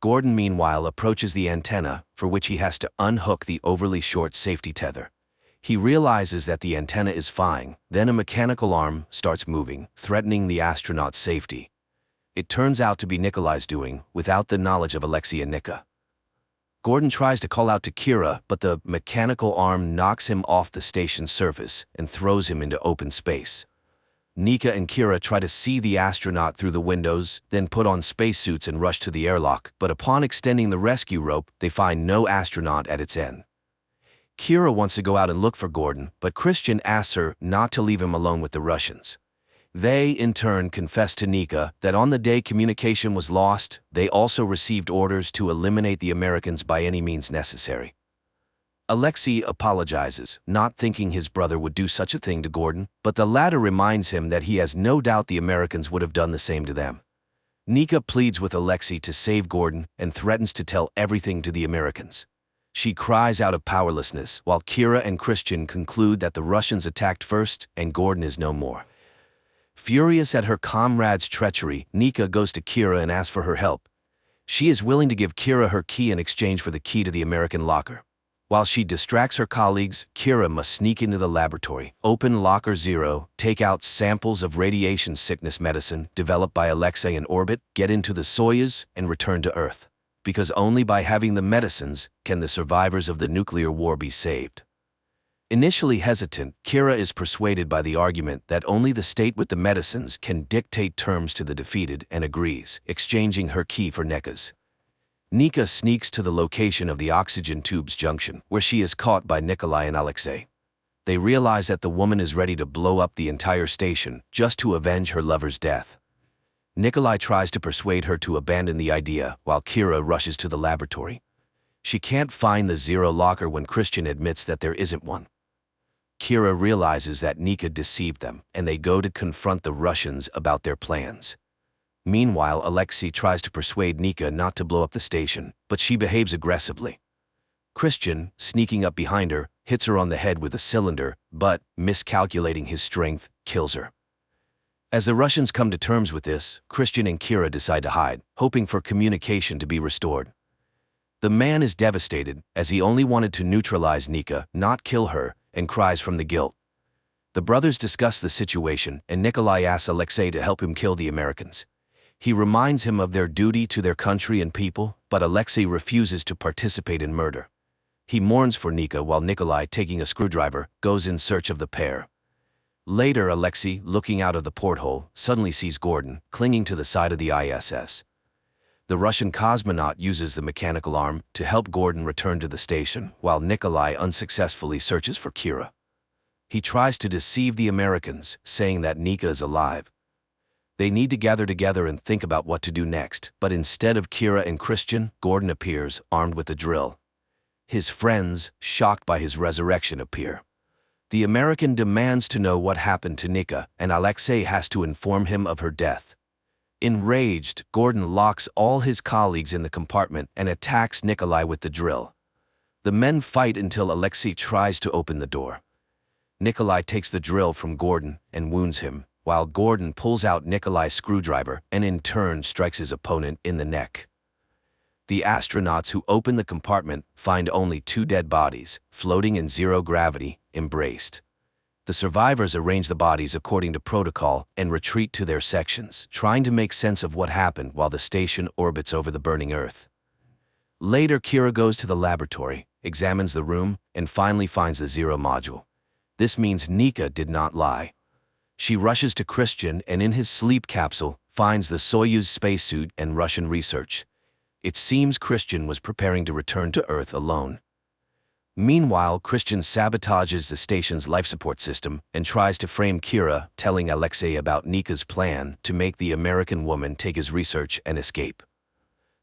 Gordon, meanwhile, approaches the antenna, for which he has to unhook the overly short safety tether. He realizes that the antenna is fine, then a mechanical arm starts moving, threatening the astronaut's safety. It turns out to be Nikolai's doing, without the knowledge of Alexei and Nika. Gordon tries to call out to Kira, but the mechanical arm knocks him off the station's surface and throws him into open space. Nika and Kira try to see the astronaut through the windows, then put on spacesuits and rush to the airlock, but upon extending the rescue rope, they find no astronaut at its end. Kira wants to go out and look for Gordon, but Christian asks her not to leave him alone with the Russians. They, in turn, confess to Nika that on the day communication was lost, they also received orders to eliminate the Americans by any means necessary. Alexei apologizes, not thinking his brother would do such a thing to Gordon, but the latter reminds him that he has no doubt the Americans would have done the same to them. Nika pleads with Alexei to save Gordon and threatens to tell everything to the Americans. She cries out of powerlessness, while Kira and Christian conclude that the Russians attacked first and Gordon is no more. Furious at her comrade's treachery, Nika goes to Kira and asks for her help. She is willing to give Kira her key in exchange for the key to the American locker. While she distracts her colleagues, Kira must sneak into the laboratory, open Locker 0, take out samples of radiation sickness medicine developed by Alexei in orbit, get into the Soyuz, and return to Earth. Because only by having the medicines can the survivors of the nuclear war be saved. Initially hesitant, Kira is persuaded by the argument that only the state with the medicines can dictate terms to the defeated and agrees, exchanging her key for Nika's. Nika sneaks to the location of the oxygen tube's junction, where she is caught by Nikolai and Alexei. They realize that the woman is ready to blow up the entire station just to avenge her lover's death. Nikolai tries to persuade her to abandon the idea, while Kira rushes to the laboratory. She can't find the Zero locker when Christian admits that there isn't one. Kira realizes that Nika deceived them, and they go to confront the Russians about their plans. Meanwhile, Alexei tries to persuade Nika not to blow up the station, but she behaves aggressively. Christian, sneaking up behind her, hits her on the head with a cylinder, but, miscalculating his strength, kills her. As the Russians come to terms with this, Christian and Kira decide to hide, hoping for communication to be restored. The man is devastated, as he only wanted to neutralize Nika, not kill her, and cries from the guilt. The brothers discuss the situation, and Nikolai asks Alexei to help him kill the Americans. He reminds him of their duty to their country and people, but Alexei refuses to participate in murder. He mourns for Nika while Nikolai, taking a screwdriver, goes in search of the pair. Later, Alexei, looking out of the porthole, suddenly sees Gordon, clinging to the side of the ISS. The Russian cosmonaut uses the mechanical arm to help Gordon return to the station, while Nikolai unsuccessfully searches for Kira. He tries to deceive the Americans, saying that Nika is alive. They need to gather together and think about what to do next, but instead of Kira and Christian, Gordon appears, armed with a drill. His friends, shocked by his resurrection, appear. The American demands to know what happened to Nika, and Alexei has to inform him of her death. Enraged, Gordon locks all his colleagues in the compartment and attacks Nikolai with the drill. The men fight until Alexei tries to open the door. Nikolai takes the drill from Gordon and wounds him, while Gordon pulls out Nikolai's screwdriver and in turn strikes his opponent in the neck. The astronauts who open the compartment find only 2 dead bodies, floating in zero gravity, embraced. The survivors arrange the bodies according to protocol and retreat to their sections, trying to make sense of what happened while the station orbits over the burning Earth. Later, Kira goes to the laboratory, examines the room, and finally finds the Zero module. This means Nika did not lie. She rushes to Christian and in his sleep capsule finds the Soyuz spacesuit and Russian research. It seems Christian was preparing to return to Earth alone. Meanwhile, Christian sabotages the station's life support system and tries to frame Kira, telling Alexei about Nika's plan to make the American woman take his research and escape.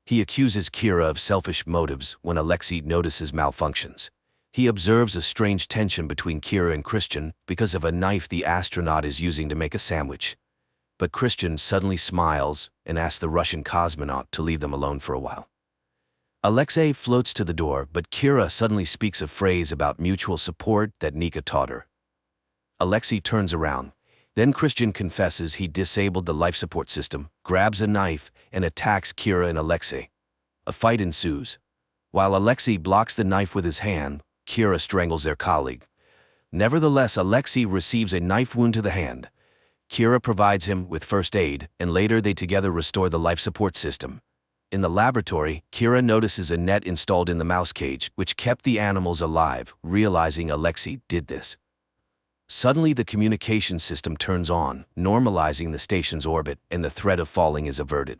He accuses Kira of selfish motives when Alexei notices malfunctions. He observes a strange tension between Kira and Christian because of a knife the astronaut is using to make a sandwich. But Christian suddenly smiles, and asks the Russian cosmonaut to leave them alone for a while. Alexei floats to the door, but Kira suddenly speaks a phrase about mutual support that Nika taught her. Alexei turns around. Then Christian confesses he disabled the life support system, grabs a knife, and attacks Kira and Alexei. A fight ensues. While Alexei blocks the knife with his hand, Kira strangles their colleague. Nevertheless, Alexei receives a knife wound to the hand. Kira provides him with first aid, and later they together restore the life support system. In the laboratory, Kira notices a net installed in the mouse cage, which kept the animals alive, realizing Alexei did this. Suddenly, the communication system turns on, normalizing the station's orbit, and the threat of falling is averted.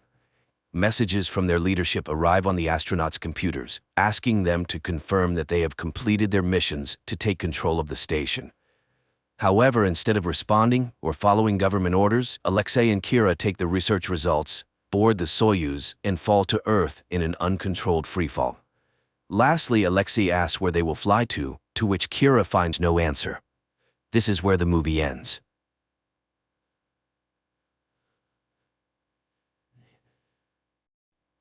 Messages from their leadership arrive on the astronauts' computers, asking them to confirm that they have completed their missions to take control of the station. However, instead of responding or following government orders, Alexei and Kira take the research results, board the Soyuz, and fall to Earth in an uncontrolled freefall. Lastly, Alexei asks where they will fly to which Kira finds no answer. This is where the movie ends.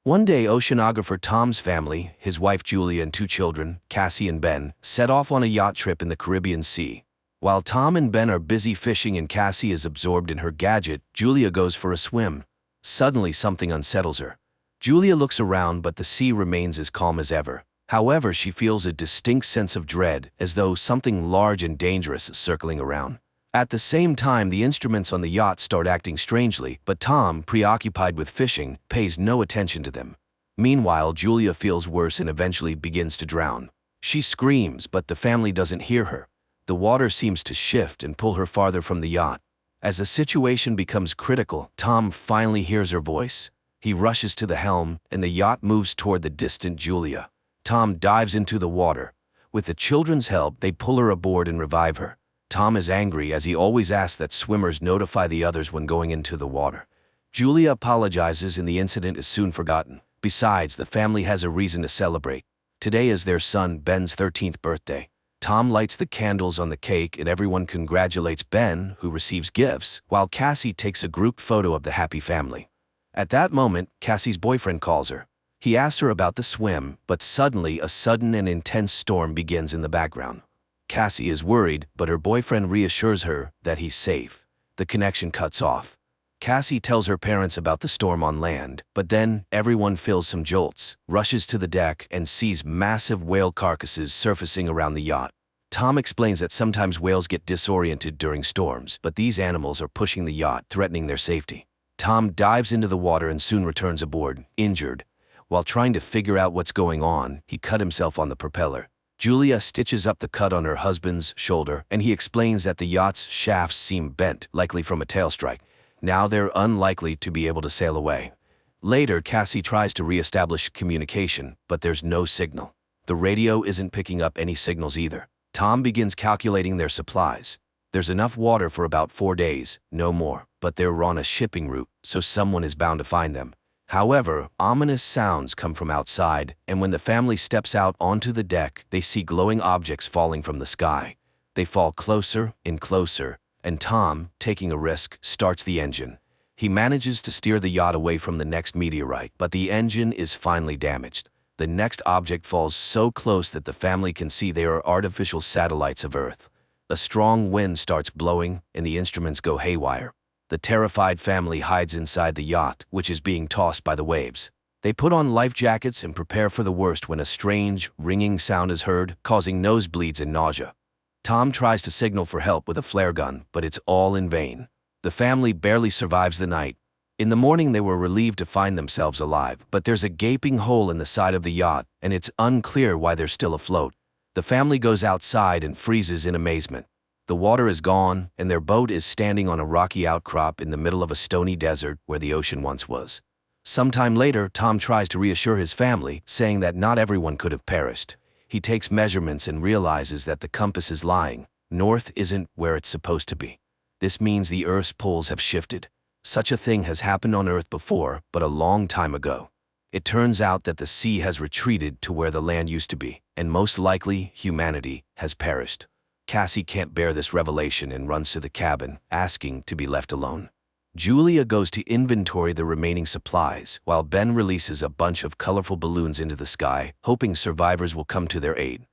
One day, oceanographer Tom's family, his wife Julia and 2 children, Cassie and Ben, set off on a yacht trip in the Caribbean Sea. While Tom and Ben are busy fishing and Cassie is absorbed in her gadget, Julia goes for a swim. Suddenly, something unsettles her. Julia looks around, but the sea remains as calm as ever. However, she feels a distinct sense of dread, as though something large and dangerous is circling around. At the same time, the instruments on the yacht start acting strangely, but Tom, preoccupied with fishing, pays no attention to them. Meanwhile, Julia feels worse and eventually begins to drown. She screams, but the family doesn't hear her. The water seems to shift and pull her farther from the yacht. As the situation becomes critical, Tom finally hears her voice. He rushes to the helm, and the yacht moves toward the distant Julia. Tom dives into the water. With the children's help, they pull her aboard and revive her. Tom is angry, as he always asks that swimmers notify the others when going into the water. Julia apologizes and the incident is soon forgotten. Besides, the family has a reason to celebrate. Today is their son Ben's 13th birthday. Tom lights the candles on the cake and everyone congratulates Ben, who receives gifts, while Cassie takes a group photo of the happy family. At that moment, Cassie's boyfriend calls her. He asks her about the swim, but suddenly a sudden and intense storm begins in the background. Cassie is worried, but her boyfriend reassures her that he's safe. The connection cuts off. Cassie tells her parents about the storm on land, but then everyone feels some jolts, rushes to the deck, and sees massive whale carcasses surfacing around the yacht. Tom explains that sometimes whales get disoriented during storms, but these animals are pushing the yacht, threatening their safety. Tom dives into the water and soon returns aboard, injured. While trying to figure out what's going on, he cut himself on the propeller. Julia stitches up the cut on her husband's shoulder, and he explains that the yacht's shafts seem bent, likely from a tail strike. Now they're unlikely to be able to sail away. Later, Cassie tries to re-establish communication, but there's no signal. The radio isn't picking up any signals either. Tom begins calculating their supplies. There's enough water for about 4 days, no more, but they're on a shipping route, so someone is bound to find them. However, ominous sounds come from outside, and when the family steps out onto the deck, they see glowing objects falling from the sky. They fall closer and closer, and Tom, taking a risk, starts the engine. He manages to steer the yacht away from the next meteorite, but the engine is finally damaged. The next object falls so close that the family can see they are artificial satellites of Earth. A strong wind starts blowing, and the instruments go haywire. The terrified family hides inside the yacht, which is being tossed by the waves. They put on life jackets and prepare for the worst when a strange, ringing sound is heard, causing nosebleeds and nausea. Tom tries to signal for help with a flare gun, but it's all in vain. The family barely survives the night. In the morning, they were relieved to find themselves alive, but there's a gaping hole in the side of the yacht, and it's unclear why they're still afloat. The family goes outside and freezes in amazement. The water is gone, and their boat is standing on a rocky outcrop in the middle of a stony desert where the ocean once was. Sometime later, Tom tries to reassure his family, saying that not everyone could have perished. He takes measurements and realizes that the compass is lying. North isn't where it's supposed to be. This means the Earth's poles have shifted. Such a thing has happened on Earth before, but a long time ago. It turns out that the sea has retreated to where the land used to be, and most likely humanity has perished. Cassie can't bear this revelation and runs to the cabin, asking to be left alone. Julia goes to inventory the remaining supplies, while Ben releases a bunch of colorful balloons into the sky, hoping survivors will come to their aid.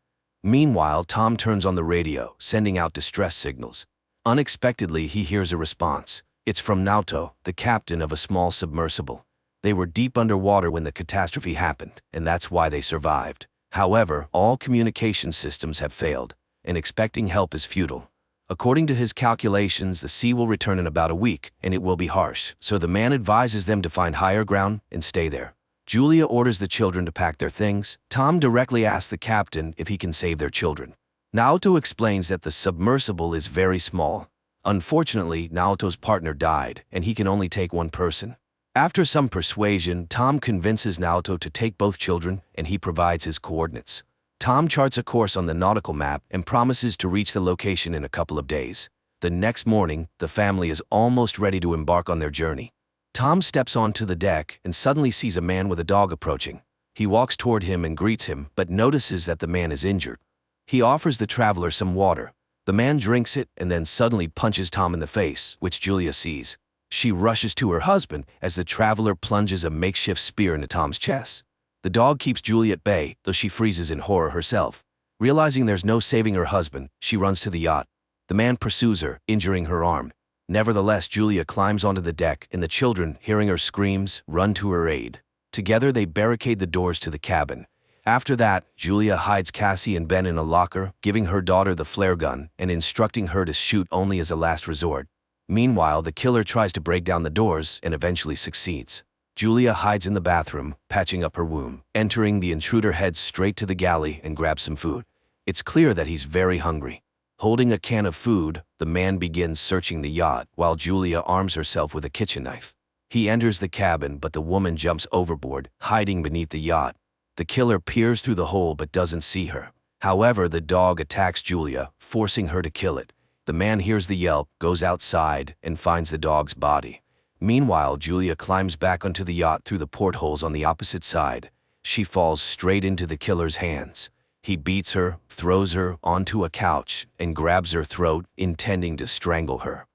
Meanwhile, Tom turns on the radio, sending out distress signals. Unexpectedly, he hears a response. It's from Naoto, the captain of a small submersible. They were deep underwater when the catastrophe happened, and that's why they survived. However, all communication systems have failed, and expecting help is futile. According to his calculations, the sea will return in about a week, and it will be harsh, so the man advises them to find higher ground and stay there. Julia orders the children to pack their things. Tom directly asks the captain if he can save their children. Naoto explains that the submersible is very small. Unfortunately, Naoto's partner died, and he can only take one person. After some persuasion, Tom convinces Naoto to take both children, and he provides his coordinates. Tom charts a course on the nautical map and promises to reach the location in a couple of days. The next morning, the family is almost ready to embark on their journey. Tom steps onto the deck and suddenly sees a man with a dog approaching. He walks toward him and greets him, but notices that the man is injured. He offers the traveler some water. The man drinks it and then suddenly punches Tom in the face, which Julia sees. She rushes to her husband as the traveler plunges a makeshift spear into Tom's chest. The dog keeps Julia at bay, though she freezes in horror herself. Realizing there's no saving her husband, she runs to the yacht. The man pursues her, injuring her arm. Nevertheless, Julia climbs onto the deck, and the children, hearing her screams, run to her aid. Together, they barricade the doors to the cabin. After that, Julia hides Cassie and Ben in a locker, giving her daughter the flare gun and instructing her to shoot only as a last resort. Meanwhile, the killer tries to break down the doors and eventually succeeds. Julia hides in the bathroom, patching up her wound. Entering, the intruder heads straight to the galley and grabs some food. It's clear that he's very hungry. Holding a can of food, the man begins searching the yacht, while Julia arms herself with a kitchen knife. He enters the cabin, but the woman jumps overboard, hiding beneath the yacht. The killer peers through the hole but doesn't see her. However, the dog attacks Julia, forcing her to kill it. The man hears the yelp, goes outside, and finds the dog's body. Meanwhile, Julia climbs back onto the yacht through the portholes on the opposite side. She falls straight into the killer's hands. He beats her, throws her onto a couch, and grabs her throat, intending to strangle her.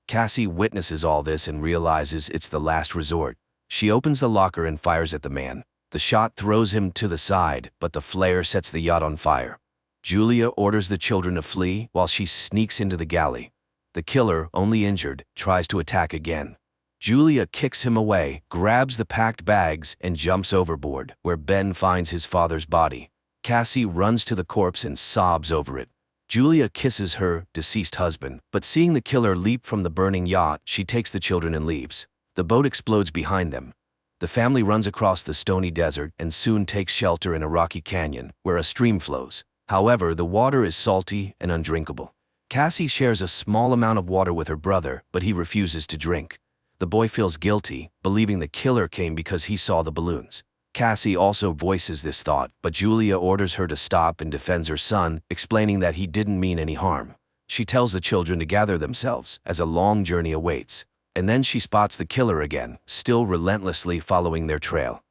Cassie witnesses all this and realizes it's the last resort. She opens the locker and fires at the man. The shot throws him to the side, but the flare sets the yacht on fire. Julia orders the children to flee while she sneaks into the galley. The killer, only injured, tries to attack again. Julia kicks him away, grabs the packed bags, and jumps overboard, where Ben finds his father's body. Cassie runs to the corpse and sobs over it. Julia kisses her deceased husband, but seeing the killer leap from the burning yacht, she takes the children and leaves. The boat explodes behind them. The family runs across the stony desert and soon takes shelter in a rocky canyon, where a stream flows. However, the water is salty and undrinkable. Cassie shares a small amount of water with her brother, but he refuses to drink. The boy feels guilty, believing the killer came because he saw the balloons. Cassie also voices this thought, but Julia orders her to stop and defends her son, explaining that he didn't mean any harm. She tells the children to gather themselves, as a long journey awaits. And then she spots the killer again, still relentlessly following their trail.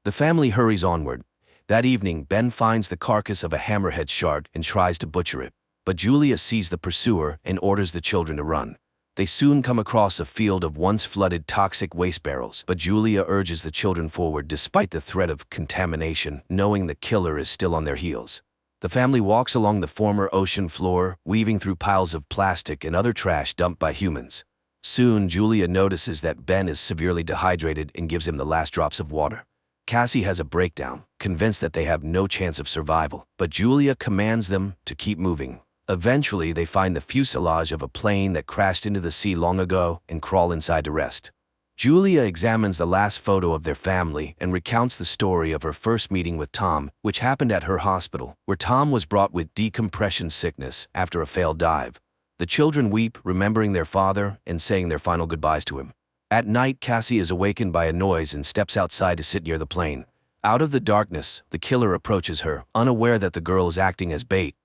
The family hurries onward. That evening, Ben finds the carcass of a hammerhead shark and tries to butcher it. But Julia sees the pursuer and orders the children to run. They soon come across a field of once flooded toxic waste barrels, but Julia urges the children forward despite the threat of contamination, knowing the killer is still on their heels. The family walks along the former ocean floor, weaving through piles of plastic and other trash dumped by humans. Soon, Julia notices that Ben is severely dehydrated and gives him the last drops of water. Cassie has a breakdown, convinced that they have no chance of survival, but Julia commands them to keep moving. Eventually, they find the fuselage of a plane that crashed into the sea long ago and crawl inside to rest. Julia examines the last photo of their family and recounts the story of her first meeting with Tom, which happened at her hospital, where Tom was brought with decompression sickness after a failed dive. The children weep, remembering their father and saying their final goodbyes to him. At night, Cassie is awakened by a noise and steps outside to sit near the plane. Out of the darkness, the killer approaches her, unaware that the girl is acting as bait.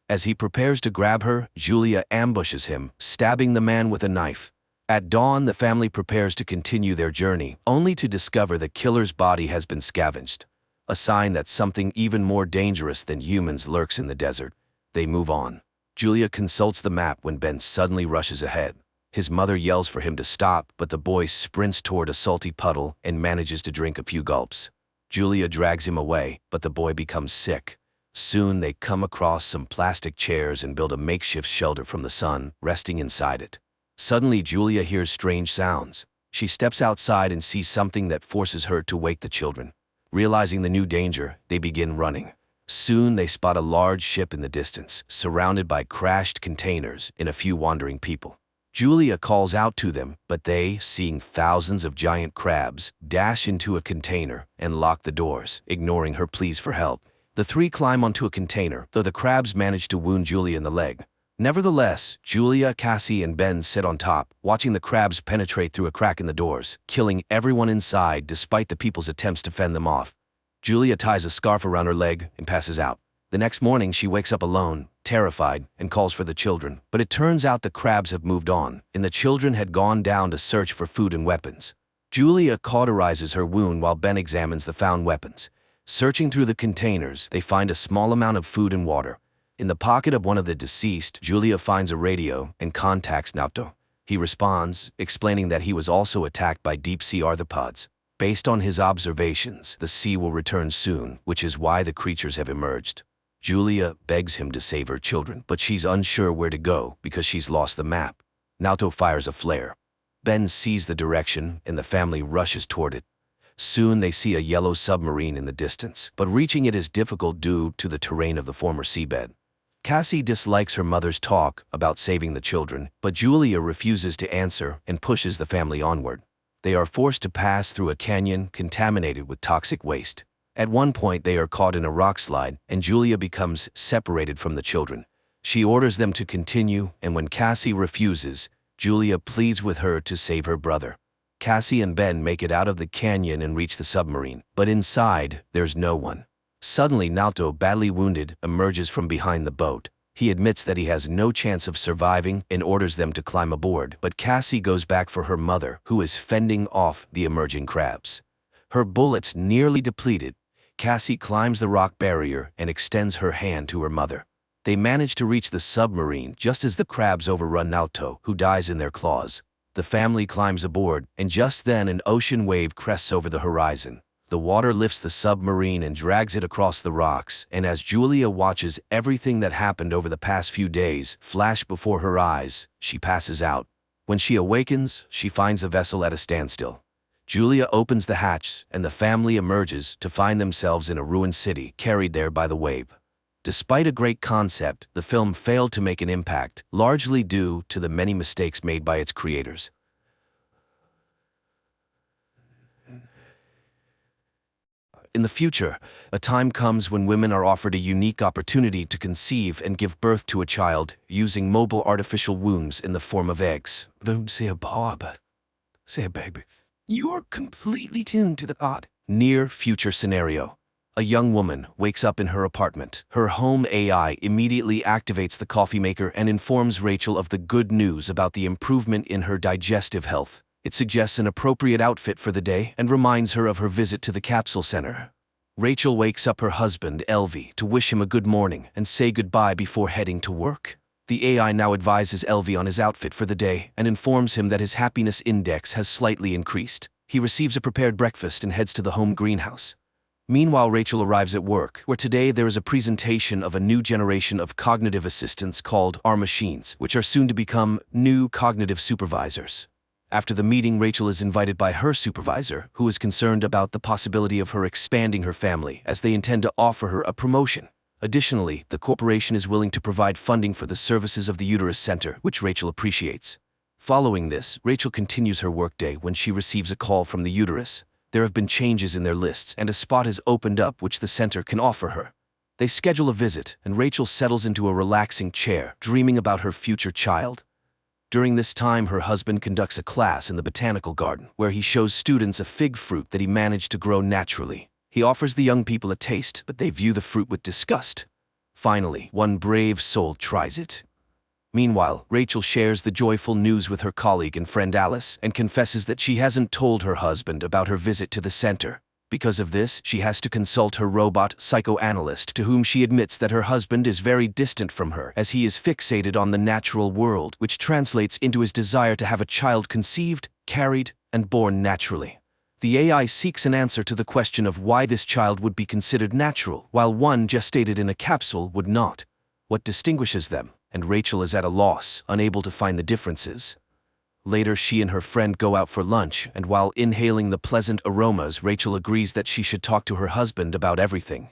As he prepares to grab her, Julia ambushes him, stabbing the man with a knife. At dawn, the family prepares to continue their journey, only to discover the killer's body has been scavenged. A sign that something even more dangerous than humans lurks in the desert. They move on. Julia consults the map when Ben suddenly rushes ahead. His mother yells for him to stop, but the boy sprints toward a salty puddle and manages to drink a few gulps. Julia drags him away, but the boy becomes sick. Soon they come across some plastic chairs and build a makeshift shelter from the sun, resting inside it. Suddenly, Julia hears strange sounds. She steps outside and sees something that forces her to wake the children. Realizing the new danger, they begin running. Soon they spot a large ship in the distance, surrounded by crashed containers and a few wandering people. Julia calls out to them, but they, seeing thousands of giant crabs, dash into a container and lock the doors, ignoring her pleas for help. The three climb onto a container, though the crabs manage to wound Julia in the leg. Nevertheless, Julia, Cassie, and Ben sit on top, watching the crabs penetrate through a crack in the doors, killing everyone inside despite the people's attempts to fend them off. Julia ties a scarf around her leg and passes out. The next morning, she wakes up alone, terrified, and calls for the children. But it turns out the crabs have moved on, and the children had gone down to search for food and weapons. Julia cauterizes her wound while Ben examines the found weapons. Searching through the containers, they find a small amount of food and water. In the pocket of one of the deceased, Julia finds a radio and contacts Naoto. He responds, explaining that he was also attacked by deep-sea arthropods. Based on his observations, the sea will return soon, which is why the creatures have emerged. Julia begs him to save her children, but she's unsure where to go because she's lost the map. Naoto fires a flare. Ben sees the direction, and the family rushes toward it. Soon they see a yellow submarine in the distance, but reaching it is difficult due to the terrain of the former seabed. Cassie dislikes her mother's talk about saving the children, but Julia refuses to answer and pushes the family onward. They are forced to pass through a canyon contaminated with toxic waste. At one point, they are caught in a rock slide, and Julia becomes separated from the children. She orders them to continue, and when Cassie refuses, Julia pleads with her to save her brother. Cassie and Ben make it out of the canyon and reach the submarine, but inside, there's no one. Suddenly, Naoto, badly wounded, emerges from behind the boat. He admits that he has no chance of surviving and orders them to climb aboard, but Cassie goes back for her mother, who is fending off the emerging crabs. Her bullets nearly depleted, Cassie climbs the rock barrier and extends her hand to her mother. They manage to reach the submarine just as the crabs overrun Naoto, who dies in their claws. The family climbs aboard, and just then an ocean wave crests over the horizon. The water lifts the submarine and drags it across the rocks, and as Julia watches everything that happened over the past few days flash before her eyes, she passes out. When she awakens, she finds the vessel at a standstill. Julia opens the hatch, and the family emerges to find themselves in a ruined city, carried there by the wave. Despite a great concept, the film failed to make an impact, largely due to the many mistakes made by its creators. In the future, a time comes when women are offered a unique opportunity to conceive and give birth to a child using mobile artificial wombs in the form of eggs. Don't say a Bob. Say a baby. You're completely tuned to the odd, near-future scenario. A young woman wakes up in her apartment. Her home AI immediately activates the coffee maker and informs Rachel of the good news about the improvement in her digestive health. It suggests an appropriate outfit for the day and reminds her of her visit to the capsule center. Rachel wakes up her husband, Elvie, to wish him a good morning and say goodbye before heading to work. The AI now advises Elvie on his outfit for the day and informs him that his happiness index has slightly increased. He receives a prepared breakfast and heads to the home greenhouse. Meanwhile, Rachel arrives at work, where today there is a presentation of a new generation of cognitive assistants called our machines, which are soon to become new cognitive supervisors. After the meeting, Rachel is invited by her supervisor, who is concerned about the possibility of her expanding her family, as they intend to offer her a promotion. Additionally, the corporation is willing to provide funding for the services of the Uterus Center, which Rachel appreciates. Following this, Rachel continues her workday when she receives a call from the Uterus. There have been changes in their lists, and a spot has opened up which the center can offer her. They schedule a visit, and Rachel settles into a relaxing chair, dreaming about her future child. During this time, her husband conducts a class in the botanical garden, where he shows students a fig fruit that he managed to grow naturally. He offers the young people a taste, but they view the fruit with disgust. Finally, one brave soul tries it. Meanwhile, Rachel shares the joyful news with her colleague and friend Alice and confesses that she hasn't told her husband about her visit to the center. Because of this, she has to consult her robot psychoanalyst, to whom she admits that her husband is very distant from her, as he is fixated on the natural world, which translates into his desire to have a child conceived, carried, and born naturally. The AI seeks an answer to the question of why this child would be considered natural, while one gestated in a capsule would not. What distinguishes them? And Rachel is at a loss, unable to find the differences. Later, she and her friend go out for lunch, and while inhaling the pleasant aromas, Rachel agrees that she should talk to her husband about everything.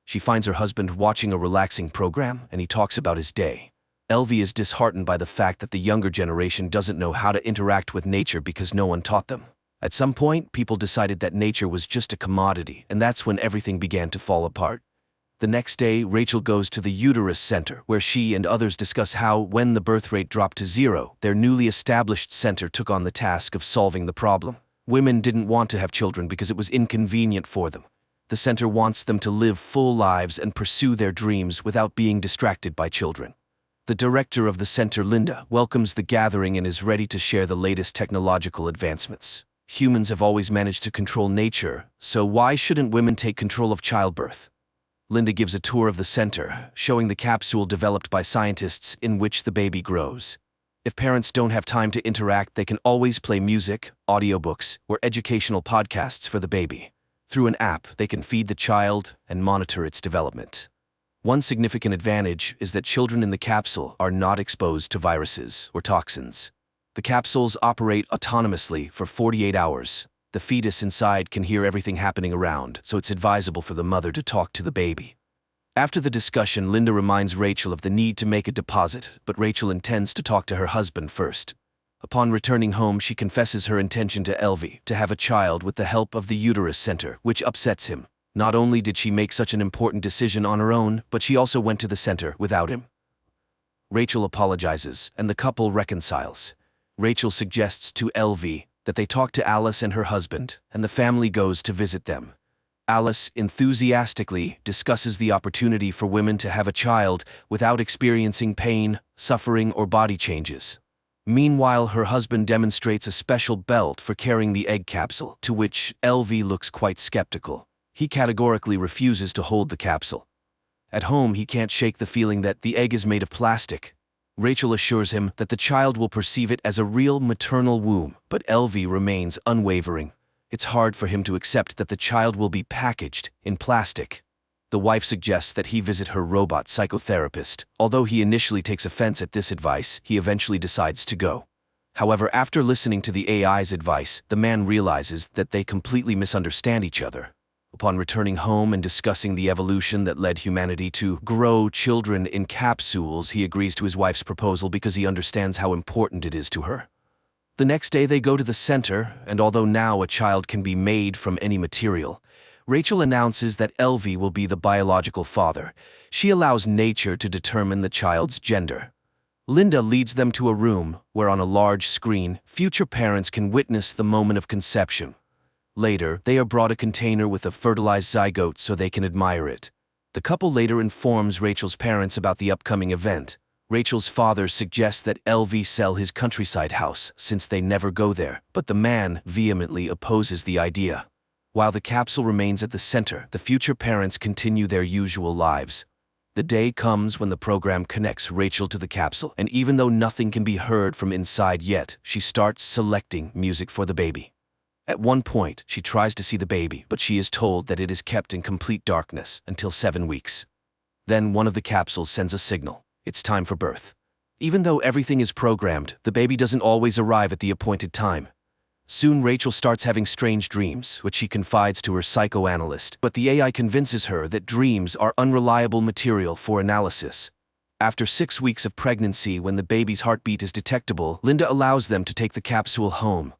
She finds her husband watching a relaxing program, and he talks about his day. Elvie is disheartened by the fact that the younger generation doesn't know how to interact with nature because no one taught them. At some point, people decided that nature was just a commodity, and that's when everything began to fall apart. The next day, Rachel goes to the uterus center, where she and others discuss how, when the birth rate dropped to 0, their newly established center took on the task of solving the problem. Women didn't want to have children because it was inconvenient for them. The center wants them to live full lives and pursue their dreams without being distracted by children. The director of the center, Linda, welcomes the gathering and is ready to share the latest technological advancements. Humans have always managed to control nature, so why shouldn't women take control of childbirth? Linda gives a tour of the center, showing the capsule developed by scientists in which the baby grows. If parents don't have time to interact, they can always play music, audiobooks, or educational podcasts for the baby. Through an app, they can feed the child and monitor its development. One significant advantage is that children in the capsule are not exposed to viruses or toxins. The capsules operate autonomously for 48 hours. The fetus inside can hear everything happening around, so it's advisable for the mother to talk to the baby. After the discussion, Linda reminds Rachel of the need to make a deposit, but Rachel intends to talk to her husband first. Upon returning home, she confesses her intention to Elvie to have a child with the help of the uterus center, which upsets him. Not only did she make such an important decision on her own, but she also went to the center without him. Rachel apologizes, and the couple reconciles. Rachel suggests to Elvie that they talk to Alice and her husband, and the family goes to visit them. Alice enthusiastically discusses the opportunity for women to have a child without experiencing pain, suffering, or body changes. Meanwhile, her husband demonstrates a special belt for carrying the egg capsule, to which Elvie looks quite skeptical. He categorically refuses to hold the capsule. At home, he can't shake the feeling that the egg is made of plastic. Rachel assures him that the child will perceive it as a real maternal womb, but Elvie remains unwavering. It's hard for him to accept that the child will be packaged in plastic. The wife suggests that he visit her robot psychotherapist. Although he initially takes offense at this advice, he eventually decides to go. However, after listening to the AI's advice, the man realizes that they completely misunderstand each other. Upon returning home and discussing the evolution that led humanity to grow children in capsules, he agrees to his wife's proposal because he understands how important it is to her. The next day they go to the center, and although now a child can be made from any material, Rachel announces that Elvie will be the biological father. She allows nature to determine the child's gender. Linda leads them to a room where on a large screen, future parents can witness the moment of conception. Later, they are brought a container with a fertilized zygote so they can admire it. The couple later informs Rachel's parents about the upcoming event. Rachel's father suggests that Elvie sell his countryside house since they never go there, but the man vehemently opposes the idea. While the capsule remains at the center, the future parents continue their usual lives. The day comes when the program connects Rachel to the capsule, and even though nothing can be heard from inside yet, she starts selecting music for the baby. At one point, she tries to see the baby, but she is told that it is kept in complete darkness until 7 weeks. Then one of the capsules sends a signal. It's time for birth. Even though everything is programmed, the baby doesn't always arrive at the appointed time. Soon Rachel starts having strange dreams, which she confides to her psychoanalyst, but the AI convinces her that dreams are unreliable material for analysis. After 6 weeks of pregnancy, when the baby's heartbeat is detectable, Linda allows them to take the capsule home.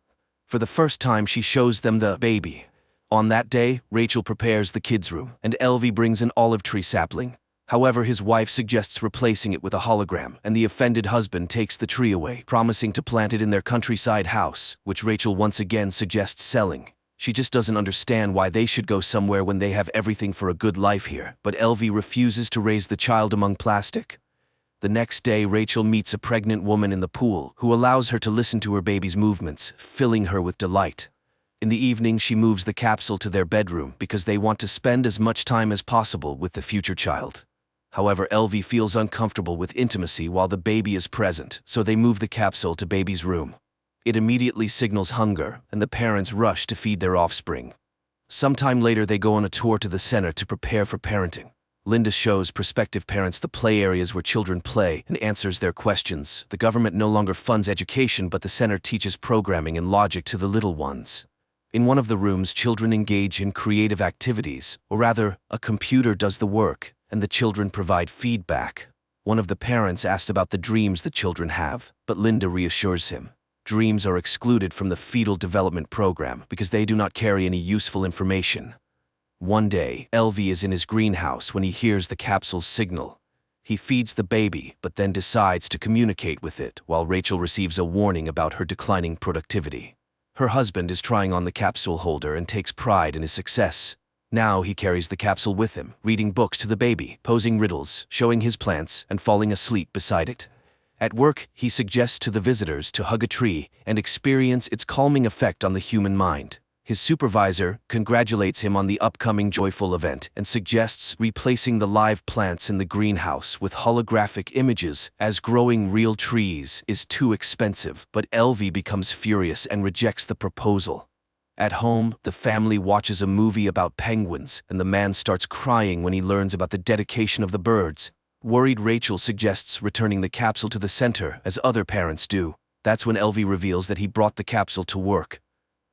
For the first time, she shows them the baby. On that day, Rachel prepares the kids' room, and Elvie brings an olive tree sapling. However, his wife suggests replacing it with a hologram, and the offended husband takes the tree away, promising to plant it in their countryside house, which Rachel once again suggests selling. She just doesn't understand why they should go somewhere when they have everything for a good life here, but Elvie refuses to raise the child among plastic. The next day, Rachel meets a pregnant woman in the pool who allows her to listen to her baby's movements, filling her with delight. In the evening, she moves the capsule to their bedroom because they want to spend as much time as possible with the future child. However, Elvie feels uncomfortable with intimacy while the baby is present, so they move the capsule to baby's room. It immediately signals hunger, and the parents rush to feed their offspring. Sometime later, they go on a tour to the center to prepare for parenting. Linda shows prospective parents the play areas where children play and answers their questions. The government no longer funds education, but the center teaches programming and logic to the little ones. In one of the rooms, children engage in creative activities, or rather, a computer does the work, and the children provide feedback. One of the parents asked about the dreams the children have, but Linda reassures him. Dreams are excluded from the fetal development program because they do not carry any useful information. One day, Elvie is in his greenhouse when he hears the capsule's signal. He feeds the baby, but then decides to communicate with it, while Rachel receives a warning about her declining productivity. Her husband is trying on the capsule holder and takes pride in his success. Now he carries the capsule with him, reading books to the baby, posing riddles, showing his plants, and falling asleep beside it. At work, he suggests to the visitors to hug a tree and experience its calming effect on the human mind. His supervisor congratulates him on the upcoming joyful event and suggests replacing the live plants in the greenhouse with holographic images, as growing real trees is too expensive, but Elvie becomes furious and rejects the proposal. At home, the family watches a movie about penguins, and the man starts crying when he learns about the dedication of the birds. Worried Rachel suggests returning the capsule to the center, as other parents do. That's when Elvie reveals that he brought the capsule to work.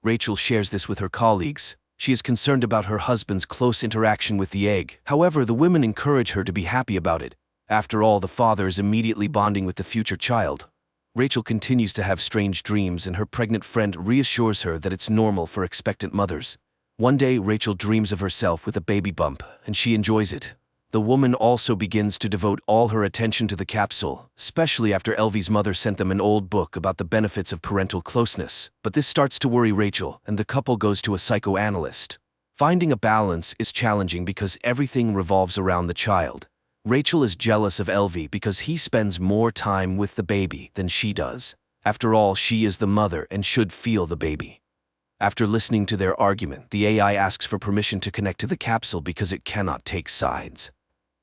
Rachel shares this with her colleagues. She is concerned about her husband's close interaction with the egg. However, the women encourage her to be happy about it. After all, the father is immediately bonding with the future child. Rachel continues to have strange dreams, and her pregnant friend reassures her that it's normal for expectant mothers. One day, Rachel dreams of herself with a baby bump, and she enjoys it. The woman also begins to devote all her attention to the capsule, especially after Elvie's mother sent them an old book about the benefits of parental closeness. But this starts to worry Rachel, and the couple goes to a psychoanalyst. Finding a balance is challenging because everything revolves around the child. Rachel is jealous of Elvie because he spends more time with the baby than she does. After all, she is the mother and should feel the baby. After listening to their argument, the AI asks for permission to connect to the capsule because it cannot take sides.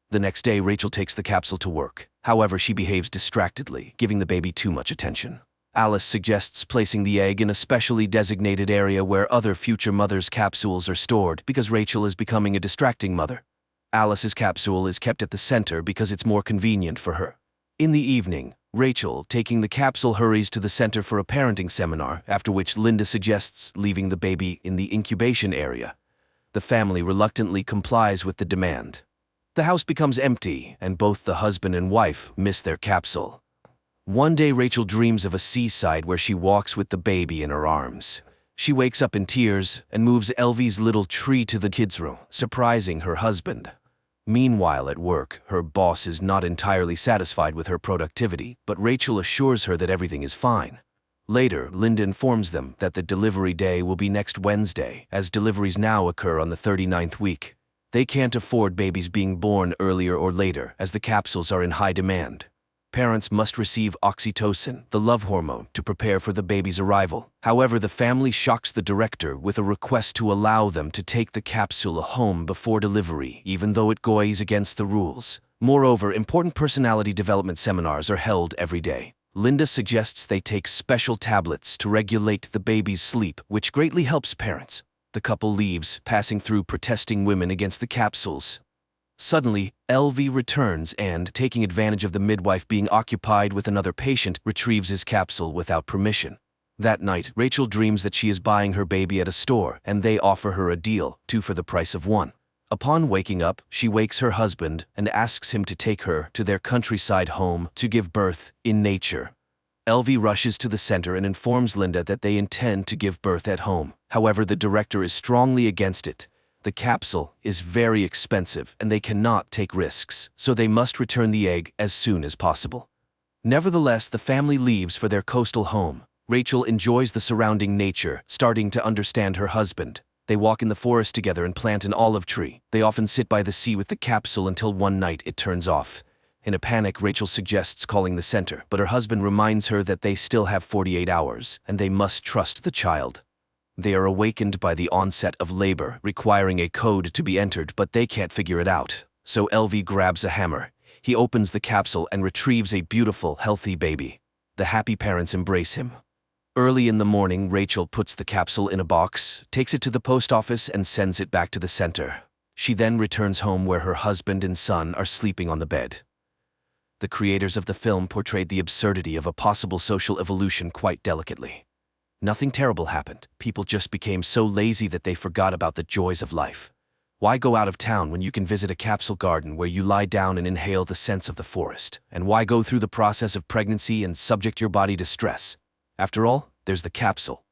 The next day, Rachel takes the capsule to work. However, she behaves distractedly, giving the baby too much attention. Alice suggests placing the egg in a specially designated area where other future mothers' capsules are stored because Rachel is becoming a distracting mother. Alice's capsule is kept at the center because it's more convenient for her. In the evening, Rachel, taking the capsule, hurries to the center for a parenting seminar, after which Linda suggests leaving the baby in the incubation area. The family reluctantly complies with the demand. The house becomes empty, and both the husband and wife miss their capsule. One day, Rachel dreams of a seaside where she walks with the baby in her arms. She wakes up in tears and moves Elvie's little tree to the kids' room, surprising her husband. Meanwhile, at work, her boss is not entirely satisfied with her productivity, but Rachel assures her that everything is fine. Later, Linda informs them that the delivery day will be next Wednesday, as deliveries now occur on the 39th week. They can't afford babies being born earlier or later, as the capsules are in high demand. Parents must receive oxytocin, the love hormone, to prepare for the baby's arrival. However, the family shocks the director with a request to allow them to take the capsule home before delivery, even though it goes against the rules. Moreover, important personality development seminars are held every day. Linda suggests they take special tablets to regulate the baby's sleep, which greatly helps parents. The couple leaves, passing through protesting women against the capsules. Suddenly, Elvie returns and, taking advantage of the midwife being occupied with another patient, retrieves his capsule without permission. That night, Rachel dreams that she is buying her baby at a store, and they offer her a deal, 2 for the price of 1. Upon waking up, she wakes her husband and asks him to take her to their countryside home to give birth in nature. Elvie rushes to the center and informs Linda that they intend to give birth at home. However, the director is strongly against it. The capsule is very expensive and they cannot take risks, so they must return the egg as soon as possible. Nevertheless, the family leaves for their coastal home. Rachel enjoys the surrounding nature, starting to understand her husband. They walk in the forest together and plant an olive tree. They often sit by the sea with the capsule until one night it turns off. In a panic, Rachel suggests calling the center, but her husband reminds her that they still have 48 hours and they must trust the child. They are awakened by the onset of labor, requiring a code to be entered, but they can't figure it out. So LV grabs a hammer. He opens the capsule and retrieves a beautiful, healthy baby. The happy parents embrace him. Early in the morning, Rachel puts the capsule in a box, takes it to the post office, and sends it back to the center. She then returns home where her husband and son are sleeping on the bed. The creators of the film portrayed the absurdity of a possible social evolution quite delicately. Nothing terrible happened. People just became so lazy that they forgot about the joys of life. Why go out of town when you can visit a capsule garden where you lie down and inhale the scents of the forest? And why go through the process of pregnancy and subject your body to stress? After all, there's the capsule.